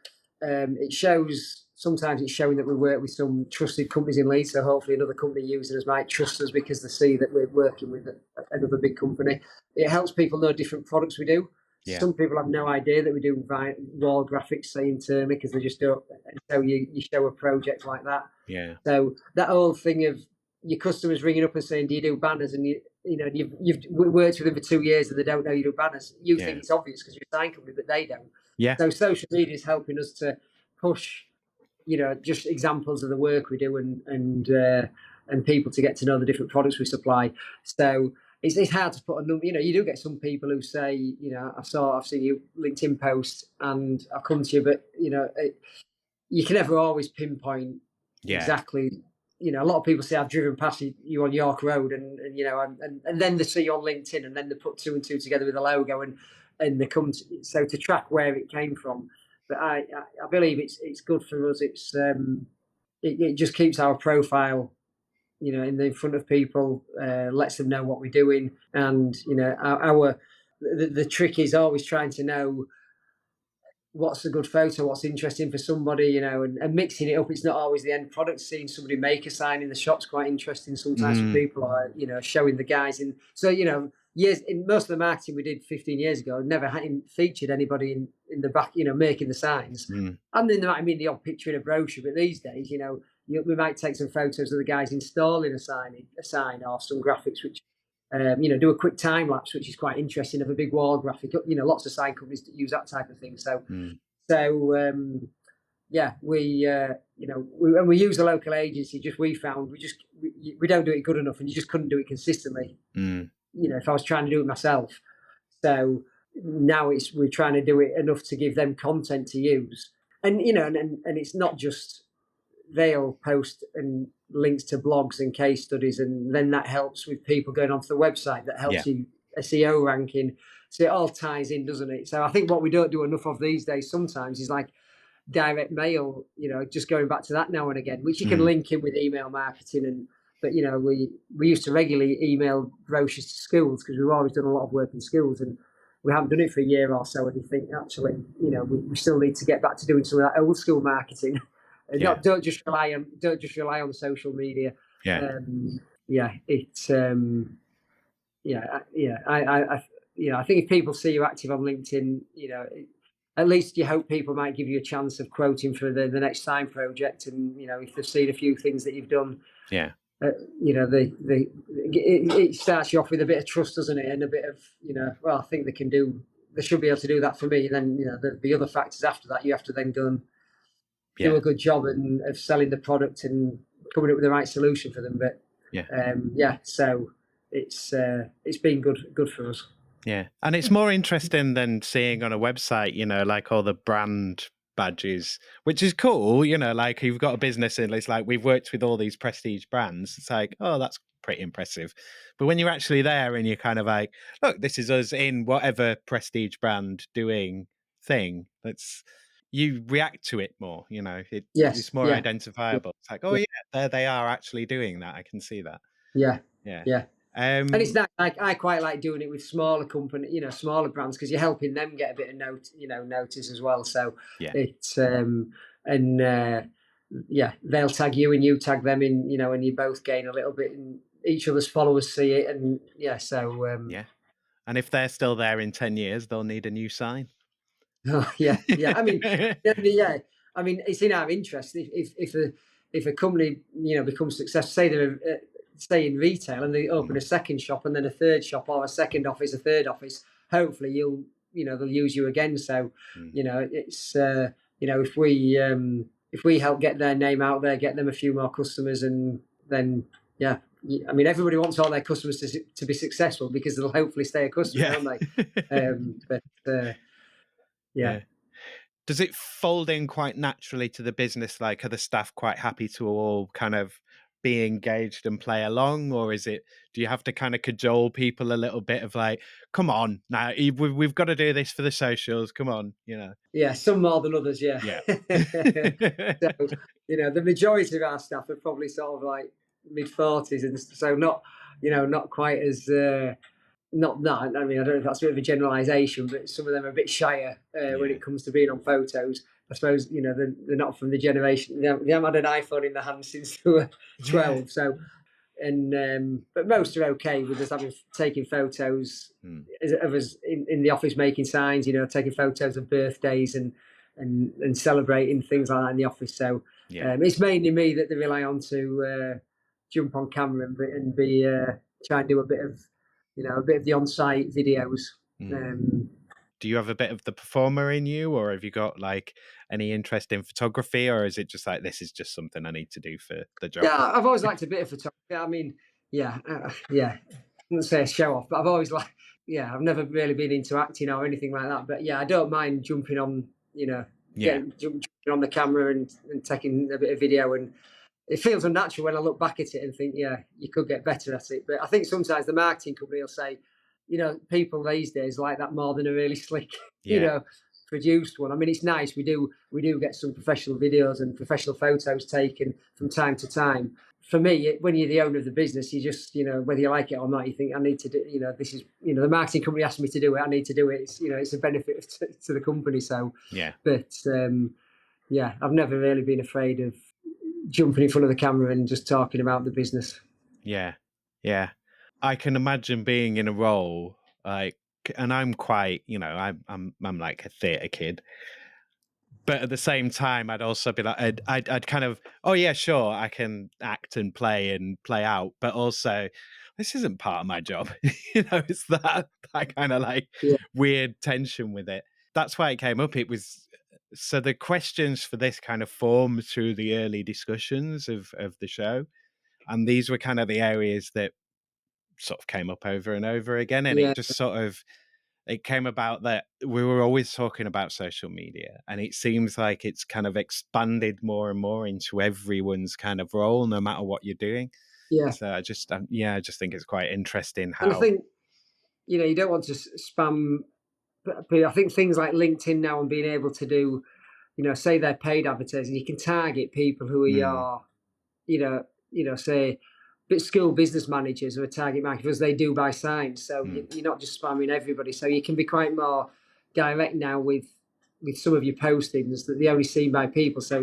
Sometimes it's showing that we work with some trusted companies in Leeds, so hopefully another company using us might trust us because they see that we're working with another big company. It helps people know different products we do. Yeah. Some people have no idea that we do wall graphics, say, internally, because they just don't. So you show a project like that. Yeah. So that whole thing of your customers ringing up and saying, "Do you do banners?" and you've worked with them for 2 years and they don't know you do banners. You think it's obvious because you're a sign company, but they don't. Yeah. So social media is helping us to push, just examples of the work we do and people to get to know the different products we supply. So it's hard to put a number. You do get some people who say, I've seen your LinkedIn post and I've come to you, but you can never always pinpoint exactly. A lot of people say I've driven past you on York Road, and then they see you on LinkedIn, and then they put two and two together with a logo, and they come to track where it came from. But I believe it's good for us. It just keeps our profile, in front of people, lets them know what we're doing, and the trick is always trying to know what's a good photo, what's interesting for somebody, and mixing it up. It's not always the end product. Seeing somebody make a sign in the shop's quite interesting sometimes for people, or showing the guys in. So years in most of the marketing we did 15 years ago, never featured anybody in the back, making the signs. And then there might be the odd picture in a brochure, but these days, we might take some photos of the guys installing a sign or some graphics, which do a quick time lapse, which is quite interesting, of a big wall graphic. Lots of sign companies that use that type of thing. We use a local agency. We found we don't do it good enough, and you just couldn't do it consistently. If I was trying to do it myself, so now we're trying to do it enough to give them content to use, and it's not just. They'll post and links to blogs and case studies, and then that helps with people going onto the website. That helps you SEO ranking. So it all ties in, doesn't it? So I think what we don't do enough of these days sometimes is like direct mail. Just going back to that now and again, which you can link in with email marketing. But we used to regularly email brochures to schools because we've always done a lot of work in schools, and we haven't done it for a year or so. And you think actually, we still need to get back to doing some of that old school marketing. Don't just rely on social media. I think if people see you active on LinkedIn, at least you hope people might give you a chance of quoting for the next sign project, and if they've seen a few things that you've done, it starts you off with a bit of trust, doesn't it, and a bit of I think they should be able to do that for me. And then the other factors after that, you have to then go and do a good job of selling the product and coming up with the right solution for them. But so it's been good for us. Yeah, and it's more interesting than seeing on a website, like all the brand badges, which is cool. Like you've got a business and it's like we've worked with all these prestige brands. It's like, oh, that's pretty impressive. But when you're actually there and you're kind of like, look, this is us in whatever prestige brand doing thing. You react to it more, it's more identifiable. It's like, oh yeah, there they are actually doing that. I can see that. Yeah. And it's not like I quite like doing it with smaller company, smaller brands, because you're helping them get a bit of notice as well. So it's they'll tag you and you tag them in, and you both gain a little bit, and each other's followers see it, and and if they're still there in 10 years, they'll need a new sign. Oh, yeah. I mean, it's in our interest if a company becomes successful. Say they're say in retail and they open a second shop and then a third shop, or a second office, a third office. Hopefully, they'll use you again. So it's if we help get their name out there, get them a few more customers, and then everybody wants all their customers to be successful because they'll hopefully stay a customer, won't they? Yeah. Does it fold in quite naturally to the business? Like, are the staff quite happy to all kind of be engaged and play along, or do you have to kind of cajole people a little bit of like, come on, now we've got to do this for the socials, come on, Yeah, some more than others. So, the majority of our staff are probably sort of like mid-40s, and so not quite as not that. I mean, I don't know if that's a bit of a generalisation, but some of them are a bit shyer when it comes to being on photos. I suppose they're not from the generation. They haven't had an iPhone in their hand since they were 12. So, but most are okay with us taking photos of us in the office making signs. Taking photos of birthdays and celebrating things like that in the office. So it's mainly me that they rely on to jump on camera and be try and do a bit of the on-site videos. Do you have a bit of the performer in you, or have you got like any interest in photography, or is it just like, this is just something I need to do for the job? Yeah, I've always liked a bit of photography. I mean, wouldn't say a show off, but I've always like, yeah, I've never really been into acting or anything like that. But yeah, I don't mind jumping on, Yeah. jumping on the camera and taking a bit of video. And it feels unnatural when I look back at it and think, yeah, you could get better at it. But I think sometimes the marketing company will say, people these days like that more than a really slick, Yeah. produced one. I mean, it's nice. We do get some professional videos and professional photos taken from time to time. For me, when you're the owner of the business, you just, whether you like it or not, you think I need to do, this is, the marketing company asked me to do it. I need to do it. It's, it's a benefit to the company. So, Yeah. but yeah, I've never really been afraid of jumping in front of the camera and just talking about the business. Yeah. Yeah. I can imagine being in a role like, and I'm quite, I'm like a theatre kid, but at the same time, I'd also be like, I'd kind of, oh yeah, sure, I can act and play out, but also, this isn't part of my job. It's that kind of like Yeah, weird tension with it. That's why it came up. It was so the questions for this kind of formed through the early discussions of the show, and these were kind of the areas that sort of came up over and over again, and yeah, it just sort of it came about that we were always talking about social media, and it seems like it's kind of expanded more and more into everyone's kind of role, no matter what you're doing. yeah. So I just think it's quite interesting And I how think, you don't want to spam. But I think things like LinkedIn now and being able to do, say they're paid advertising, you can target people who are, say, school business managers or a target market because they do buy signs. So you're not just spamming everybody. So you can be quite more direct now with some of your postings that they only seen by people. So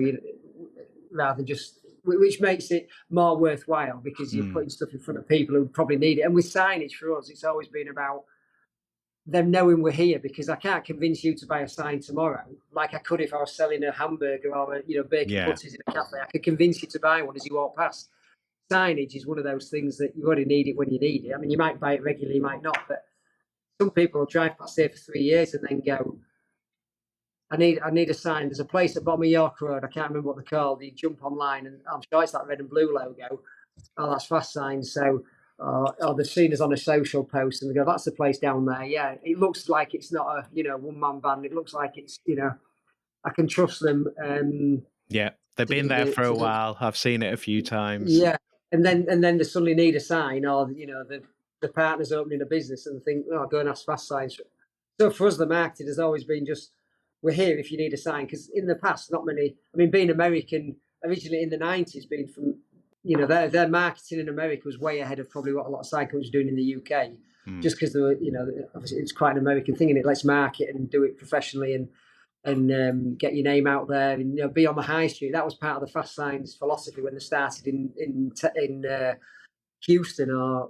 rather than just, which makes it more worthwhile because you're putting stuff in front of people who probably need it. And with signage for us, it's always been about them knowing we're here, because I can't convince you to buy a sign tomorrow like I could if I was selling a hamburger or bacon yeah, butties in a cafe. I could convince you to buy one as you walk past. Signage is one of those things that you only need it when you need it. I mean, you might buy it regularly, you might not, but some people will drive past there for 3 years and then go, I need a sign. There's a place at bottom of York Road, I can't remember what they're called. You jump online and I'm sure it's that red and blue logo. Oh, that's fast signs. So, or they've seen us on a social post and they go, that's the place down there. Yeah, it looks like it's not a one man band. It looks like it's I can trust them. yeah. They've been there for a while. I've seen it a few times. Yeah, and then they suddenly need a sign, or the partner's opening a business and think, oh, go and ask fast signs. So for us, the marketing has always been just, we're here if you need a sign. Because in the past, not many. I mean, being American originally in the '90s, being from their marketing in America was way ahead of probably what a lot of sign companies are doing in the UK. Just because they were, obviously it's quite an American thing, and it let's market and do it professionally and get your name out there and be on the high street. That was part of the fast signs philosophy when they started in Houston or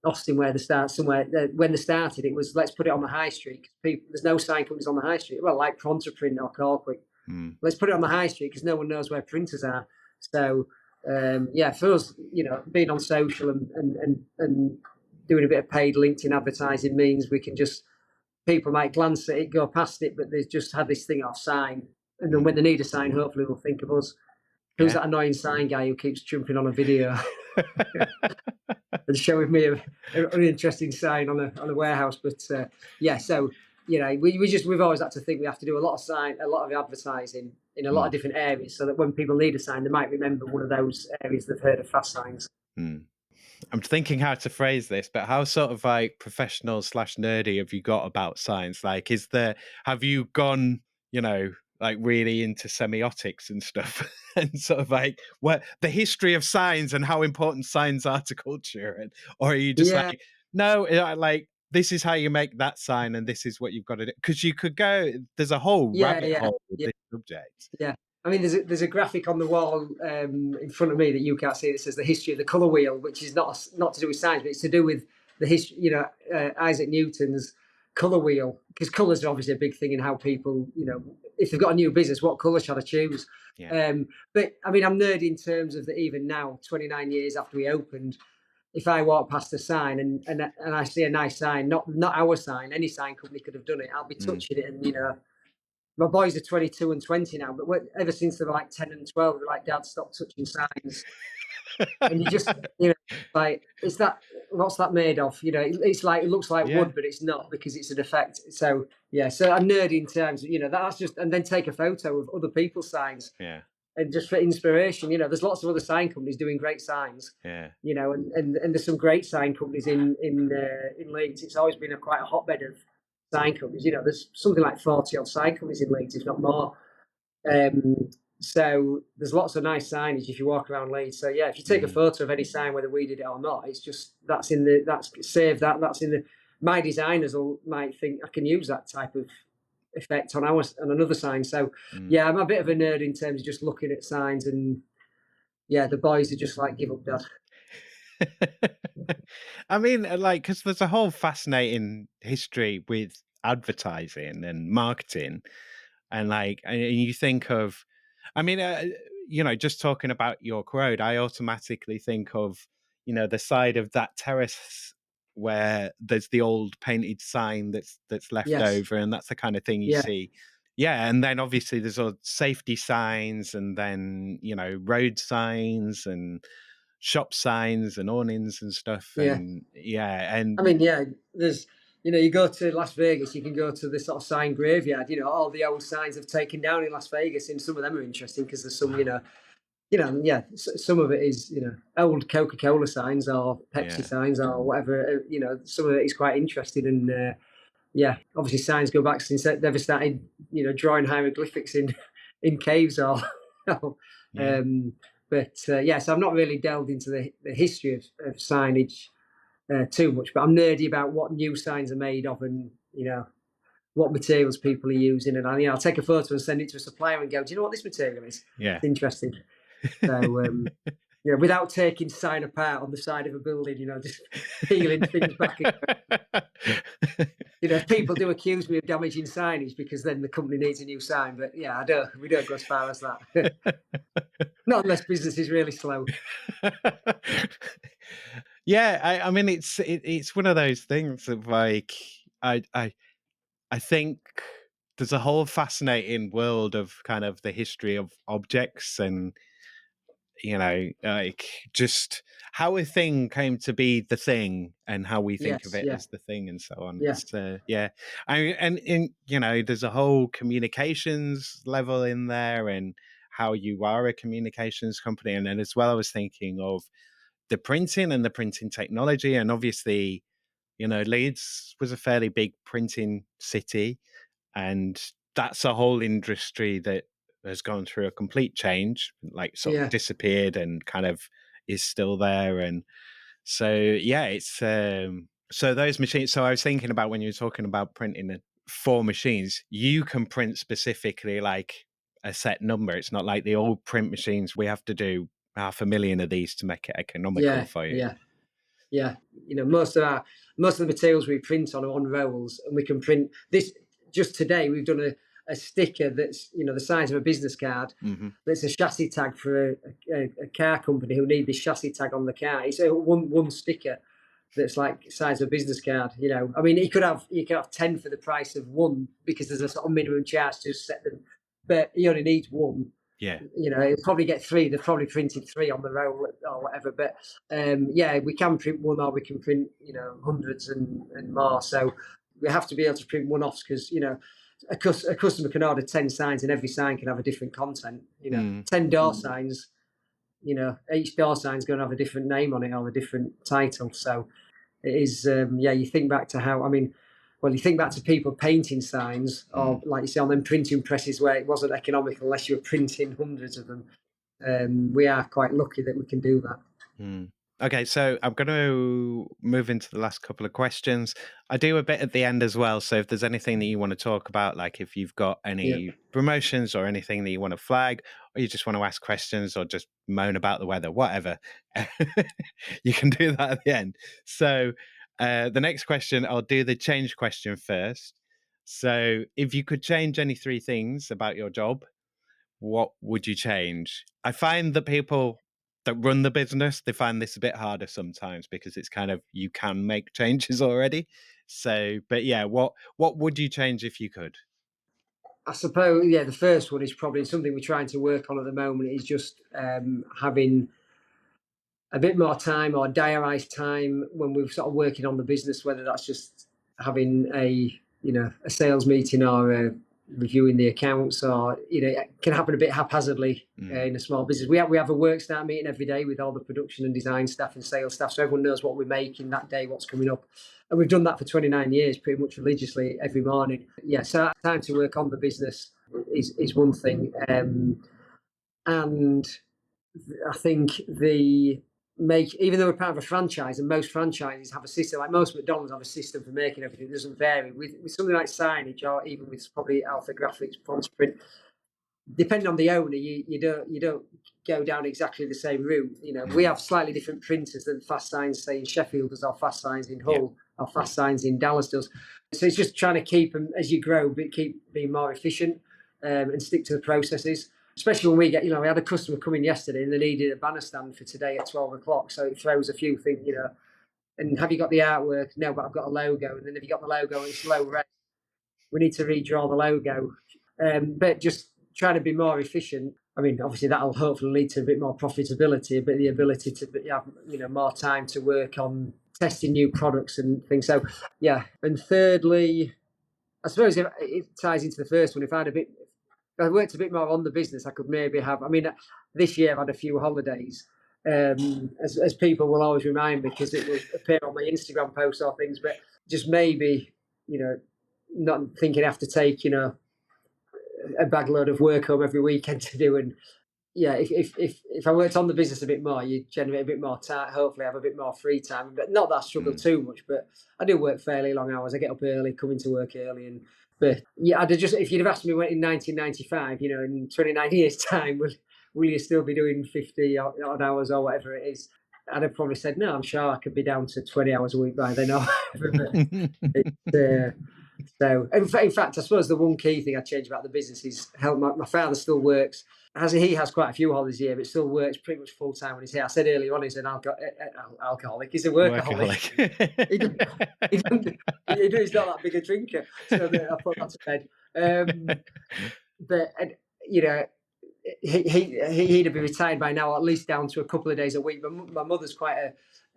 Austin, where they start somewhere. When they started, it was let's put it on the high street. There's no sign companies on the high street. Well, like Pronto Print or Corquick. Let's put it on the high street because no one knows where printers are. So yeah, for us, being on social and doing a bit of paid LinkedIn advertising means we can just, people might glance at it, go past it, but they've just had this thing off sign. And then when they need a sign, hopefully they'll think of us. Who's that annoying sign guy who keeps jumping on a video and showing me an uninteresting sign on a warehouse? But yeah, so we've always had to think we have to do a lot of advertising in a lot of different areas, so that when people need a sign, they might remember one of those areas they've heard of fast signs. I'm thinking how to phrase this, but how sort of like professional / nerdy have you got about science? Like, have you gone, like really into semiotics and stuff and sort of like what the history of signs and how important signs are to culture? Or are you just like, no, like this is how you make that sign and this is what you've got to do? Because you could go, there's a whole rabbit hole with this subject. Yeah. I mean, there's a graphic on the wall in front of me that you can't see that says the history of the colour wheel, which is not to do with science, but it's to do with the history. Isaac Newton's colour wheel, because colours are obviously a big thing in how people, if they've got a new business, what colour should I choose? Yeah. But I mean, I'm nerdy in terms of that. Even now, 29 years after we opened, if I walk past a sign and I see a nice sign, not our sign, any sign company could have done it, I'll be touching it and my boys are 22 and 20 now, but ever since they were like 10 and 12, they're like, Dad, stop touching signs. and you just, like, it's that. What's that made of? It's like, it looks like Yeah, wood, but it's not, because it's an effect. So yeah, so I'm nerdy in terms of, that's just, and then take a photo of other people's signs, yeah, and just for inspiration. There's lots of other sign companies doing great signs. yeah. And there's some great sign companies in Leeds. It's always been quite a hotbed of sign companies. There's something like 40 odd sign companies in Leeds, if not more. Um, so there's lots of nice signage if you walk around Leeds. So yeah, if you take a Mm, photo of any sign, whether we did it or not, it's just that's save that. That's in the My designers might think I can use that type of effect on another sign. So mm. yeah, I'm a bit of a nerd in terms of just looking at signs, and yeah, the boys are just like, give up, dad. I mean, like, because there's a whole fascinating history with advertising and marketing, and like, and you think of, I mean, just talking about York Road, I automatically think of, the side of that terrace where there's the old painted sign that's left Yes, over, and that's the kind of thing you yeah, see. Yeah, and then obviously there's all safety signs, and then road signs and shop signs and awnings and stuff, yeah. and yeah, I and mean, yeah, there's, you go to Las Vegas, you can go to the sort of sign graveyard. All the old signs have taken down in Las Vegas, and some of them are interesting because there's some, yeah, some of it is, old Coca-Cola signs or Pepsi yeah, signs or whatever. Some of it is quite interesting, and yeah, obviously signs go back since they've ever started, drawing hieroglyphics in in caves or. yeah, um, but yeah, so I've not really delved into the history of signage too much, but I'm nerdy about what new signs are made of, and what materials people are using. And I'll take a photo and send it to a supplier and go, do you know what this material is? yeah. It's interesting. So yeah, without taking sign apart on the side of a building, just peeling things back. If people do accuse me of damaging signage, because then the company needs a new sign. But yeah, we don't go as far as that. Not unless business is really slow. Yeah, I mean, it's one of those things of like, I I I think there's a whole fascinating world of kind of the history of objects, and like, just how a thing came to be the thing and how we think of Yes, it yeah, as the thing and so on. yeah, It's yeah, I mean, and in there's a whole communications level in there, and how you are a communications company, and then as well, I was thinking of the printing and the printing technology, and obviously, Leeds was a fairly big printing city, and that's a whole industry that has gone through a complete change, like sort of yeah, disappeared and kind of is still there. And so, yeah, it's so those machines. So I was thinking about when you were talking about printing for machines, you can print specifically like a set number. It's not like the old print machines. We have to do 500,000 of these to make it economical yeah, for you. yeah. Yeah, most of the materials we print on rolls, and we can print this. Just today, we've done a sticker that's the size of a business card. Hmm. That's a chassis tag for a car company who need this chassis tag on the car. It's a one sticker that's like size of a business card. I mean, you could have 10 for the price of one, because there's a sort of minimum charge to set them, but he only needs one. Yeah. He'll probably get three. They've probably printed three on the roll or whatever. But yeah, we can print one, or we can print hundreds and more. So we have to be able to print one-offs, because a customer can order 10 signs, and every sign can have a different content. Mm. 10 door signs. Each door sign's going to have a different name on it or a different title. So it is. Yeah, you think back to how. I mean, well, you think back to people painting signs, or Mm. like you say, on them printing presses where it wasn't economical unless you were printing hundreds of them. We are quite lucky that we can do that. Mm. Okay, so I'm going to move into the last couple of questions. I do a bit at the end as well. So if there's anything that you want to talk about, like if you've got Yeah, any promotions or anything that you want to flag, or you just want to ask questions or just moan about the weather, whatever, you can do that at the end. So the next question, I'll do the change question first. So if you could change any three things about your job, what would you change? I find that people that run the business, they find this a bit harder sometimes because it's kind of, you can make changes already. So, but yeah, what would you change if you could? I suppose. Yeah, the first one is probably something we're trying to work on at the moment. Is just having a bit more time or diarised time when we're sort of working on the business, whether that's just having a sales meeting or reviewing the accounts, or it can happen a bit haphazardly in a small business. We have a work start meeting every day with all the production and design staff and sales staff, so everyone knows what we're making that day, what's coming up, and we've done that for 29 years, pretty much religiously every morning. Yeah, so time to work on the business is one thing, and I think even though we're part of a franchise, and most franchises have a system, like most McDonald's have a system for making everything, it doesn't vary. With something like signage, or even with probably Alpha Graphics, Fonts Print, depending on the owner, you don't go down exactly the same route. We have slightly different printers than Fast Signs, say in Sheffield does, or Fast Signs in Hull, or Fast Signs in Dallas does. So it's just trying to keep them, as you grow, but keep being more efficient, and stick to the processes. Especially when we get, we had a customer come in yesterday and they needed a banner stand for today at 12 o'clock. So it throws a few things, and have you got the artwork? No, but I've got a logo. And then have you got the logo and it's low res? We need to redraw the logo. But just trying to be more efficient. I mean, obviously that'll hopefully lead to a bit more profitability, but the ability to have, more time to work on testing new products and things. So, yeah. And thirdly, I suppose it ties into the first one. If I worked a bit more on the business, I could maybe have. I mean, this year I've had a few holidays, as people will always remind me, because it will appear on my Instagram posts or things. But just maybe, not thinking I have to take, a bag load of work home every weekend to do. And yeah, if I worked on the business a bit more, you generate a bit more time. Hopefully, have a bit more free time. But not that I struggle too much. But I do work fairly long hours. I get up early, come into work early, but yeah, if you'd have asked me when in 1995, in 29 years' time, will you still be doing 50 odd hours or whatever it is? I'd have probably said no. I'm sure I could be down to 20 hours a week by then. So, in fact, I suppose the one key thing I'd change about the business is how my father still works. He has quite a few holidays a year, but still works pretty much full time when he's here. I said earlier on, he's an alcoholic. He's a workaholic. He's not that big a drinker, so I put that to bed. But he'd be retired by now, at least down to a couple of days a week. But my mother's quite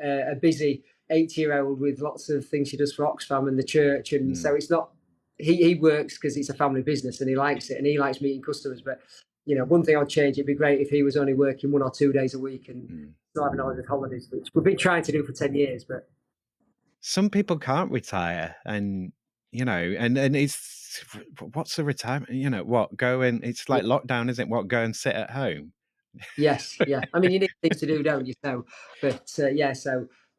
a busy 80-year-old with lots of things she does for Oxfam and the church, and so it's not. He works because it's a family business and he likes it, and he likes meeting customers. But one thing I'd change, it'd be great if he was only working 1 or 2 days a week and not having all the holidays, which we've been trying to do for 10 years. But some people can't retire, and and it's what's the retirement? What, go and it's like lockdown, isn't it? What, go and sit at home? Yes, yeah. I mean, you need things to do, don't you? So, but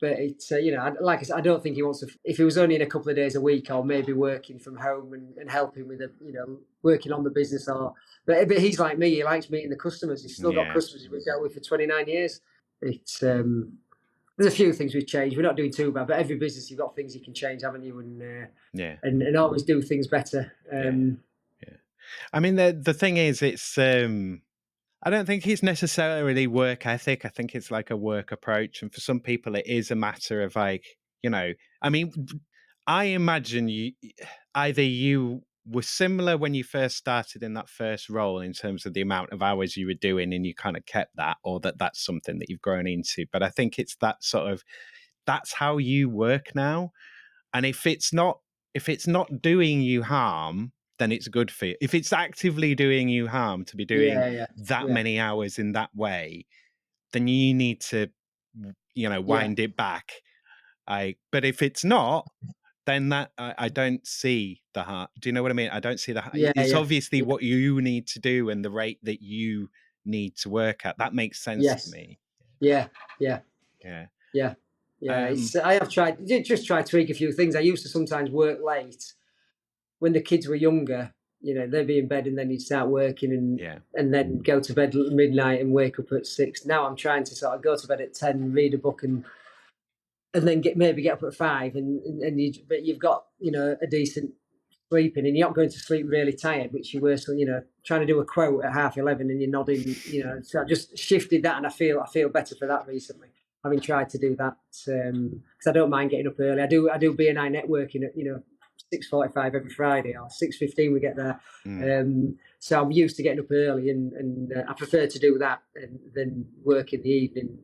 but it's like I said, I don't think he wants to. If he was only in a couple of days a week, or maybe working from home and helping with working on the business, but he's like me. He likes meeting the customers. He's still got customers we've dealt with for 29 years. It's there's a few things we've changed. We're not doing too bad, but every business you've got things you can change, haven't you? And always do things better. I mean, the thing is, it's. I don't think it's necessarily work ethic. I think it's like a work approach. And for some people, it is a matter of I mean, I imagine either you were similar when you first started in that first role in terms of the amount of hours you were doing and you kind of kept that, or that's something that you've grown into. But I think it's that sort of, that's how you work now. And if it's not doing you harm, then it's good for you. If it's actively doing you harm to be doing many hours in that way, then you need to, wind it back. But if it's not, then that I don't see the harm. Do you know what I mean? I don't see the harm. It's obviously what you need to do and the rate that you need to work at. That makes sense to me. Yeah. I have tried to tweak a few things. I used to sometimes work late when the kids were younger. They'd be in bed and then you'd start working and then go to bed at midnight and wake up at 6. Now I'm trying to sort of go to bed at 10, read a book and then get up at 5 but you've got, a decent sleeping and you're not going to sleep really tired, which you were, so, trying to do a quote at 11:30 and you're nodding, so I just shifted that and I feel better for that recently. Having tried to do that, because I don't mind getting up early. I do BNI networking at 6:45 every Friday, or 6:15 we get there. So I'm used to getting up early, and I prefer to do that than work in the evening.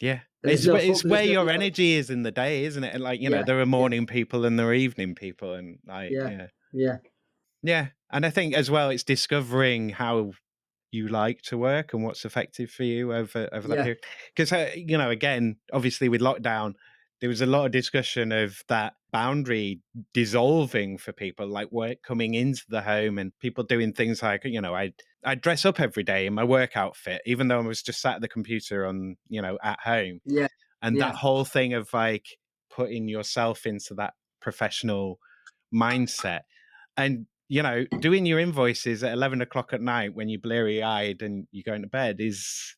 Yeah. And It's where your no, energy is in the day, isn't it? And like, yeah, there are yeah, morning people and there are evening people, and like, yeah, yeah. yeah, Yeah. And I think as well, it's discovering how you like to work and what's effective for you over that yeah, period. Because, again, obviously with lockdown, there was a lot of discussion of that boundary dissolving for people, like work coming into the home and people doing things like, I'd dress up every day in my work outfit, even though I was just sat at the computer on, at home. yeah, And that yeah, whole thing of like putting yourself into that professional mindset and, doing your invoices at 11 o'clock at night when you're bleary eyed and you're going to bed is,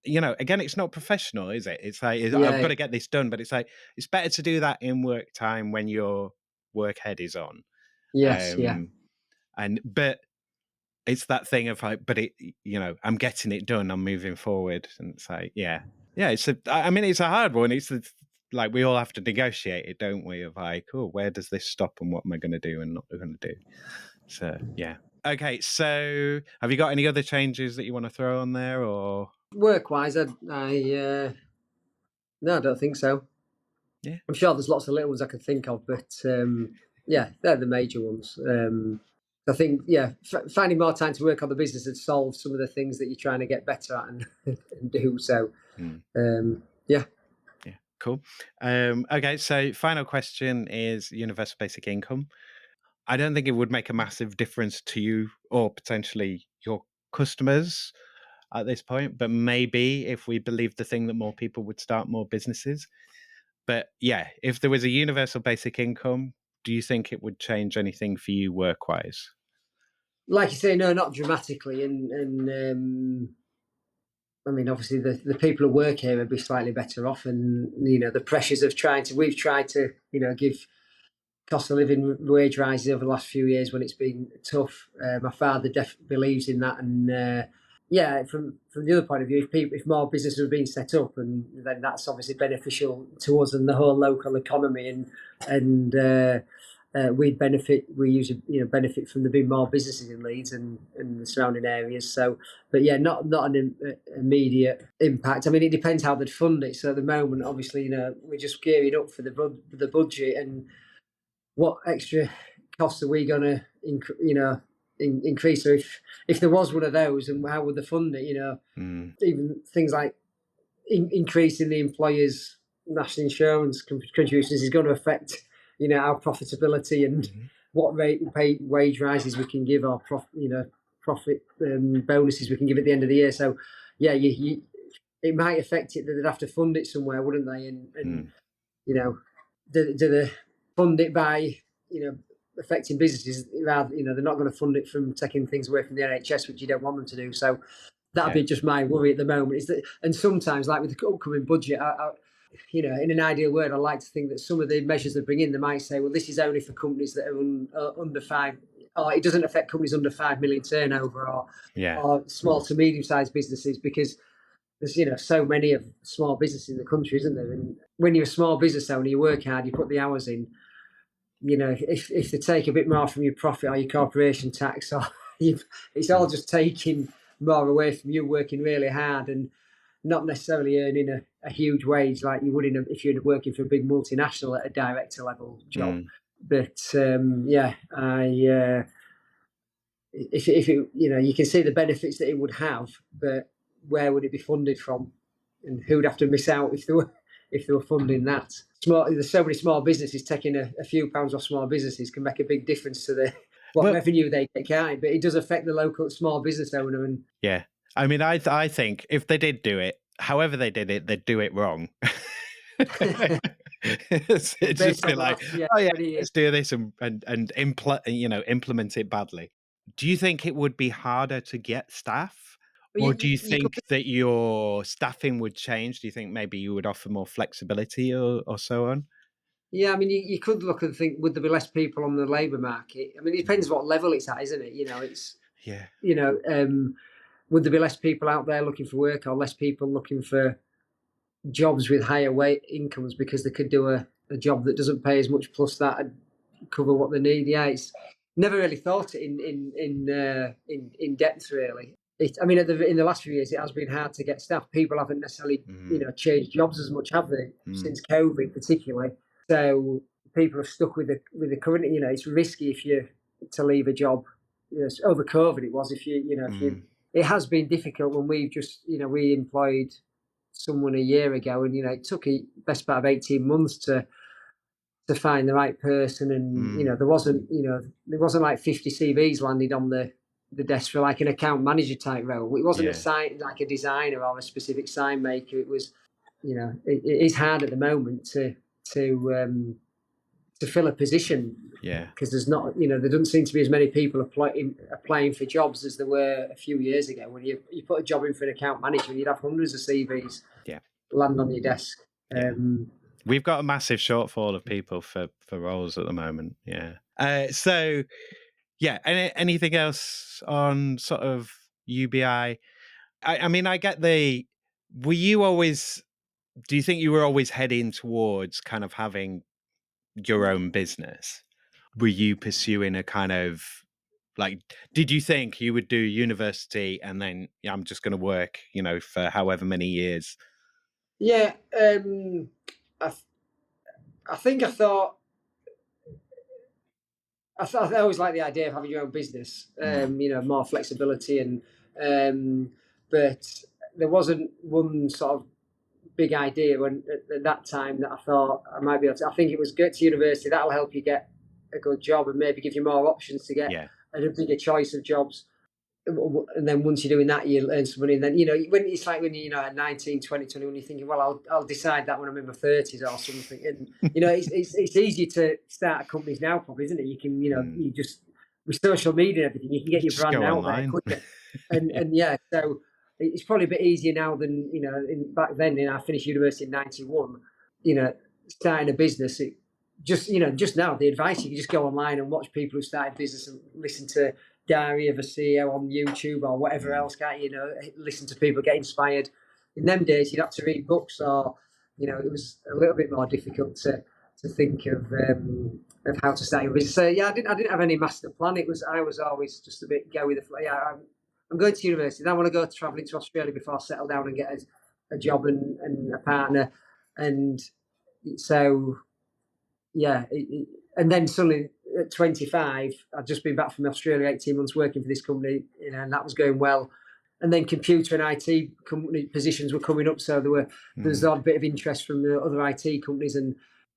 again, it's not professional, is it? It's like, I've got yeah, to get this done, but it's like, it's better to do that in work time when your work head is on. yes, yeah, Um, but it's that thing of like, but I'm getting it done. I'm moving forward. And it's like, yeah, it's it's a hard one. It's like, we all have to negotiate it, don't we? Of like, oh, where does this stop and what am I going to do and not going to do? So, yeah. Okay. So have you got any other changes that you want to throw on there or? Work wise, no, I don't think so. Yeah. I'm sure there's lots of little ones I can think of, but yeah, they're the major ones. I think, yeah, finding more time to work on the business and solve some of the things that you're trying to get better at and do. So, yeah. Yeah, cool. Okay, so final question is universal basic income. I don't think it would make a massive difference to you or potentially your customers at this point, but maybe if we believed the thing that more people would start more businesses. But yeah, if there was a universal basic income, do you think it would change anything for you work-wise? Like you say, no, not dramatically. And I mean, obviously, the people who work here would be slightly better off. And, the pressures of we've tried to, give cost of living wage rises over the last few years when it's been tough. My father believes in that. And, yeah, from the other point of view, if more businesses are being set up, and then that's obviously beneficial to us and the whole local economy, and we'd benefit. We usually benefit from there being more businesses in Leeds and the surrounding areas. So, but yeah, not an immediate impact. I mean, it depends how they'd fund it. So at the moment, obviously, we're just gearing up for the budget, and what extra costs are we going to increase? So if there was one of those, and how would they fund it? Even things like increasing the employers' national insurance contributions is going to affect our profitability and what rate wage rises we can give, or profit bonuses we can give at the end of the year. So yeah, it might affect it that they'd have to fund it somewhere, wouldn't they? And do they fund it by affecting businesses rather? They're not going to fund it from taking things away from the NHS, which you don't want them to do. So that'd be just my worry at the moment. Is that, and sometimes, like with the upcoming budget, in an ideal world, I like to think that some of the measures they bring in, they might say, well, this is only for companies that are under 5, or it doesn't affect companies under 5 million turnover, or small to medium sized businesses, because there's so many of small businesses in the country, isn't there? And when you're a small business owner, you work hard, you put the hours in. If they take a bit more from your profit or your corporation tax, or it's all just taking more away from you working really hard and not necessarily earning a huge wage like you would if you're working for a big multinational at a director level job. But yeah, if it, you can see the benefits that it would have, but where would it be funded from, and who'd have to miss out if they were funding that? There's so many small businesses. Taking a few pounds off small businesses can make a big difference to what revenue they get, can't it? But it does affect the local small business owner. And yeah, I mean, I think if they did do it, however they did it, they'd do it wrong. It's just be like, oh yeah, let's do this and implement it badly. Do you think it would be harder to get staff, or do you think that your staffing would change? Do you think maybe you would offer more flexibility or so on? Yeah, I mean, you could look and think, would there be less people on the labour market? I mean, it depends what level it's at, isn't it? Would there be less people out there looking for work, or less people looking for jobs with higher incomes because they could do a job that doesn't pay as much, plus that and cover what they need? Yeah, it's never really thought it in depth, really. I mean, in the last few years, it has been hard to get staff. People haven't necessarily, changed jobs as much, have they? Since COVID, particularly. So people are stuck with the current. It's risky if you to leave a job. Over COVID, it was. If you, it has been difficult when we've just, we employed someone a year ago, and it took a best part of 18 months to find the right person, and there wasn't like 50 CVs landed on the desk for like an account manager type role. It wasn't a sign like a designer or a specific sign maker. It was, it is hard at the moment to fill a position. Yeah, because there's not, there doesn't seem to be as many people applying for jobs as there were a few years ago. When you put a job in for an account manager, you'd have hundreds of CVs land on your desk. We've got a massive shortfall of people for roles at the moment. Yeah. So, yeah. Anything else on sort of UBI? I mean, I get were you always, do you think you were always heading towards kind of having your own business? Were you pursuing a kind of, like, did you think you would do university and then I'm just going to work, for however many years? Yeah. I think I thought I always liked the idea of having your own business, more flexibility, and but there wasn't one sort of big idea when at that time that I thought I might be able to. I think it was go to university. That'll help you get a good job and maybe give you more options to get a bigger choice of jobs. And then once you're doing that, you earn some money. And then, when it's like when you're, at 19, 20, 21, you're thinking, well, I'll decide that when I'm in my 30s or something. And, it's easier to start companies now, probably, isn't it? You can, you just, with social media and everything, you can get your brand out there quicker. And so it's probably a bit easier now than, back then. I finished university in 91, starting a business, just now, the advice, you can just go online and watch people who started business and listen to Diary of a CEO on YouTube or whatever else, listen to people get inspired. In them days, you'd have to read books, or it was a little bit more difficult to think of how to start your business. So I didn't have any master plan. I was always just a bit go with the flow. I'm going to university. Then I want to go traveling to Australia before I settle down and get a job and a partner. And so and then suddenly at 25, I'd just been back from Australia, 18 months working for this company, and that was going well. And then computer and IT company positions were coming up, so there was a bit of interest from the other IT companies.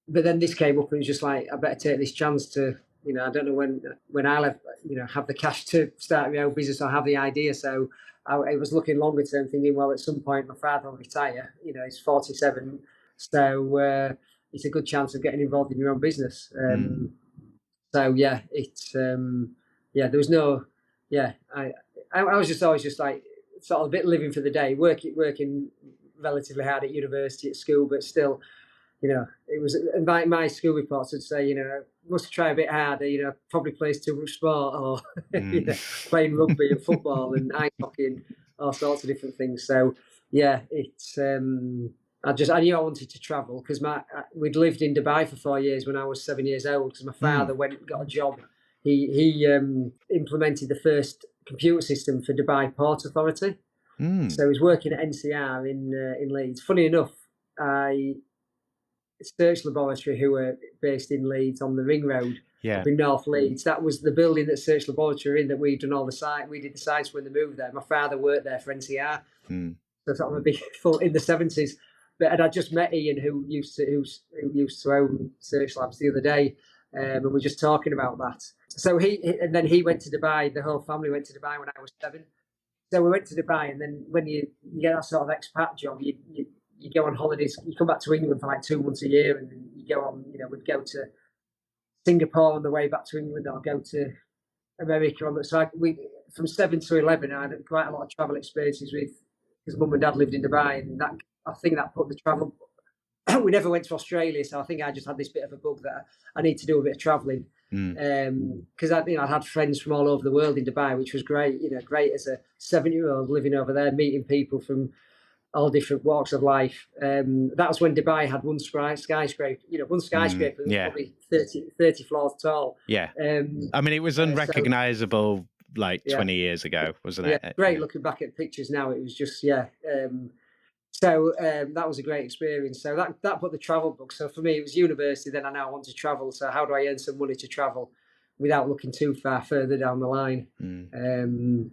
But then this came up, and it was just like, I better take this chance to, I don't know when I'll have the cash to start my own business or have the idea. So I was looking longer term, thinking, well, at some point my father will retire. He's 47, so it's a good chance of getting involved in your own business. So there was no, I was just always just like sort of a bit living for the day, working relatively hard at university, at school, but still, it was, and my school reports would say, must try a bit harder, probably plays too much sport, or playing rugby and football and ice hockey and all sorts of different things. So it's, I knew I wanted to travel because we'd lived in Dubai for 4 years when I was 7 years old, because my father went and got a job. He implemented the first computer system for Dubai Port Authority. So he was working at NCR in Leeds. Funny enough, Search Laboratory, who were based in Leeds on the Ring Road up in North Leeds, that was the building that Search Laboratory were in, that we'd done all the site. We did the sites when they moved there. My father worked there for NCR. So sort of a big full in the 70s. And I just met Ian, who used to own Search Labs, the other day, and we were just talking about that. So and then he went to Dubai. The whole family went to Dubai when I was 7. So we went to Dubai, and then when you get that sort of expat job, you go on holidays. You come back to England for like 2 months a year, and then you go on. We'd go to Singapore on the way back to England, or go to America on the. So from 7 to 11, I had quite a lot of travel experiences because Mum and Dad lived in Dubai, and I think that put the travel. We never went to Australia, so I think I just had this bit of a bug that I need to do a bit of travelling. Because I'd had friends from all over the world in Dubai, which was great. Great as a 7-year-old living over there, meeting people from all different walks of life. That was when Dubai had one skyscraper. One skyscraper was probably 30 floors tall. I mean, it was unrecognisable like yeah, 20 years ago, wasn't yeah. it? Great looking back at pictures now. It was just that was a great experience. So that put the travel book. So for me, it was university. Then I now want to travel. So how do I earn some money to travel without looking too far further down the line? Um,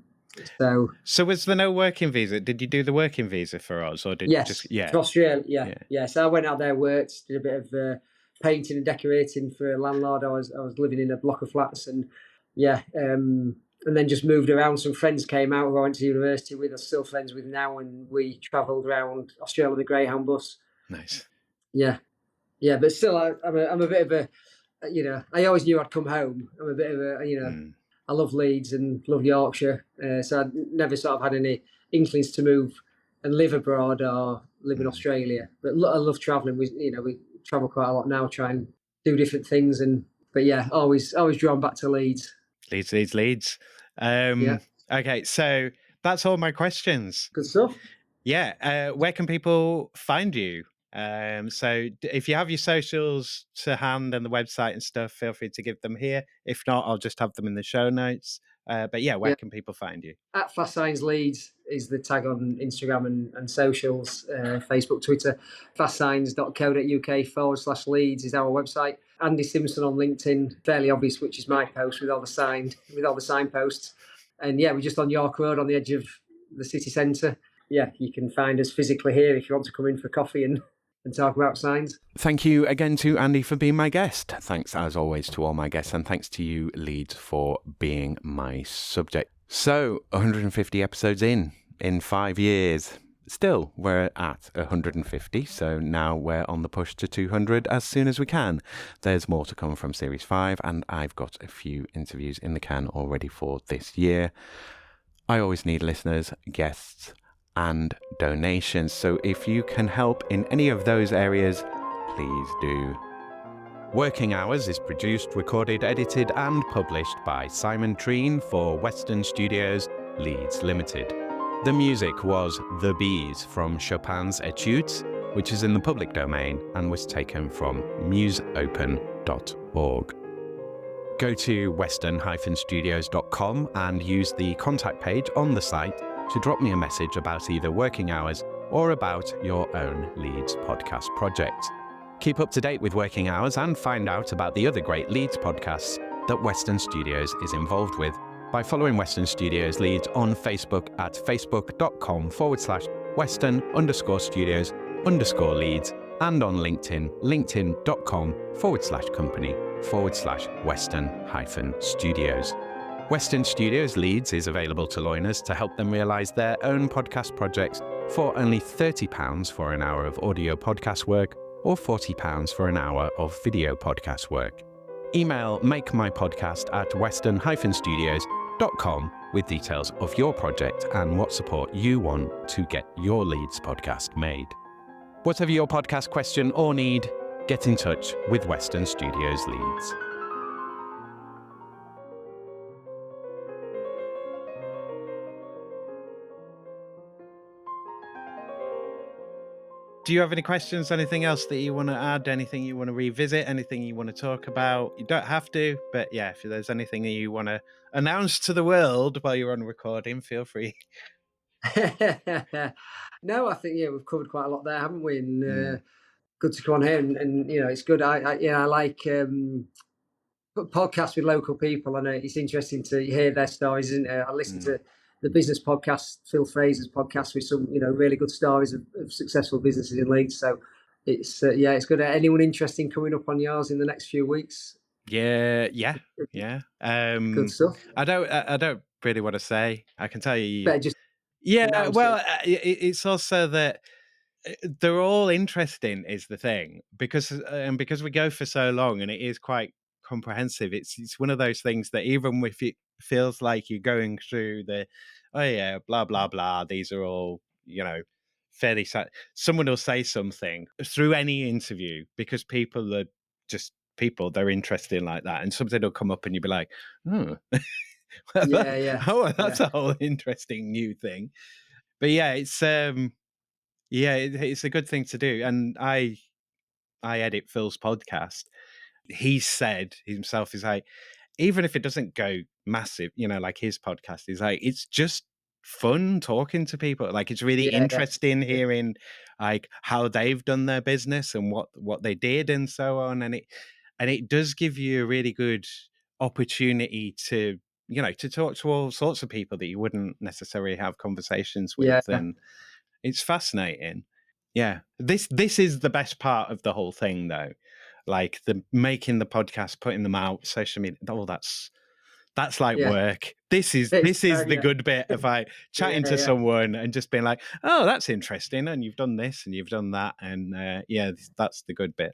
so So was there no working visa? Did you do the working visa for us, or did just yes, yeah? to Australia. Yeah, Yeah. yeah. So I went out there, worked, did a bit of painting and decorating for a landlord. I was living in a block of flats, and yeah. And then just moved around. Some friends came out who I went to university with. I'm still friends with now, and we travelled around Australia with a Greyhound bus. Nice. Yeah, yeah, but still, I'm a bit of a, I always knew I'd come home. I'm a bit of a, I love Leeds and love Yorkshire, so I never sort of had any inklings to move and live abroad or live in Australia. But I love travelling. We travel quite a lot now, try and do different things, but yeah, always drawn back to Leeds. Leeds. Yeah, Okay, so that's all my questions. good stuff. Yeah, where can people find you? So if you have your socials to hand and the website and stuff, feel free to give them here. If not, I'll just have them in the show notes. But yeah, where Yeah. can people find you? At Fast Signs Leeds is the tag on Instagram and socials, Facebook, Twitter. Fastsigns.co.uk/Leeds is our website. Andy Simpson on LinkedIn, fairly obvious, which is my post with all the signposts. And yeah, we're just on York Road on the edge of the city centre. Yeah, you can find us physically here if you want to come in for coffee and talk about signs. Thank you again to Andy for being my guest. Thanks, as always, to all my guests, and thanks to you, Leeds, for being my subject. So, 150 episodes in 5 years. Still, we're at 150, so now we're on the push to 200 as soon as we can. There's more to come from Series 5, and I've got a few interviews in the can already for this year. I always need listeners, guests, and donations, so if you can help in any of those areas, please do. Working Hours is produced, recorded, edited, and published by Simon Treen for Western Studios, Leeds Limited. The music was The Bees from Chopin's Etudes, which is in the public domain and was taken from museopen.org. Go to western-studios.com and use the contact page on the site to drop me a message about either Working Hours or about your own Leeds podcast project. Keep up to date with Working Hours and find out about the other great Leeds podcasts that Western Studios is involved with by following Western Studios Leeds on Facebook at facebook.com/western_studios_Leeds and on LinkedIn, linkedin.com/company/western-studios. Western Studios Leeds is available to loiners to help them realise their own podcast projects for only £30 for an hour of audio podcast work or £40 for an hour of video podcast work. Email makemypodcast@western-studios.com with details of your project and what support you want to get your Leeds podcast made. Whatever your podcast question or need, get in touch with Western Studios Leeds. Do you have any questions? Anything else that you want to add? Anything you want to revisit? Anything you want to talk about? You don't have to, but yeah, if there's anything that you want to announce to the world while you're on recording, feel free. No, I think we've covered quite a lot there, haven't we? And good to come on here, and it's good. I like podcasts with local people, and it's interesting to hear their stories. Isn't it? I listen to the business podcast, Phil Fraser's podcast, with some really good stories of successful businesses in Leeds. So it's it's good. Anyone interesting coming up on yours in the next few weeks? Yeah. Good stuff. I don't really want to say. I can tell you. Better just Yeah. announce Well, it. it's also that they're all interesting is the thing because we go for so long and it is quite comprehensive. It's one of those things that even if it feels like you're going through the blah blah blah, these are all fairly someone will say something through any interview because people are just people, they're interesting like that, and something will come up and you'll be like, oh that's a whole interesting new thing. But yeah, it's it's a good thing to do. And I edit Phil's podcast. He said himself is like, even if it doesn't go massive, like his podcast is like, it's just fun talking to people. Like, it's really Yeah, interesting hearing like how they've done their business and what they did and so on. And it does give you a really good opportunity to, to talk to all sorts of people that you wouldn't necessarily have conversations with. yeah, And it's fascinating. Yeah. This is the best part of the whole thing, though. Like, the making the podcast, putting them out, social media, all that's like yeah. work. This is It's, the yeah, good bit of like yeah, chatting to yeah, someone and just being like, oh, that's interesting, and you've done this and you've done that, and yeah, that's the good bit.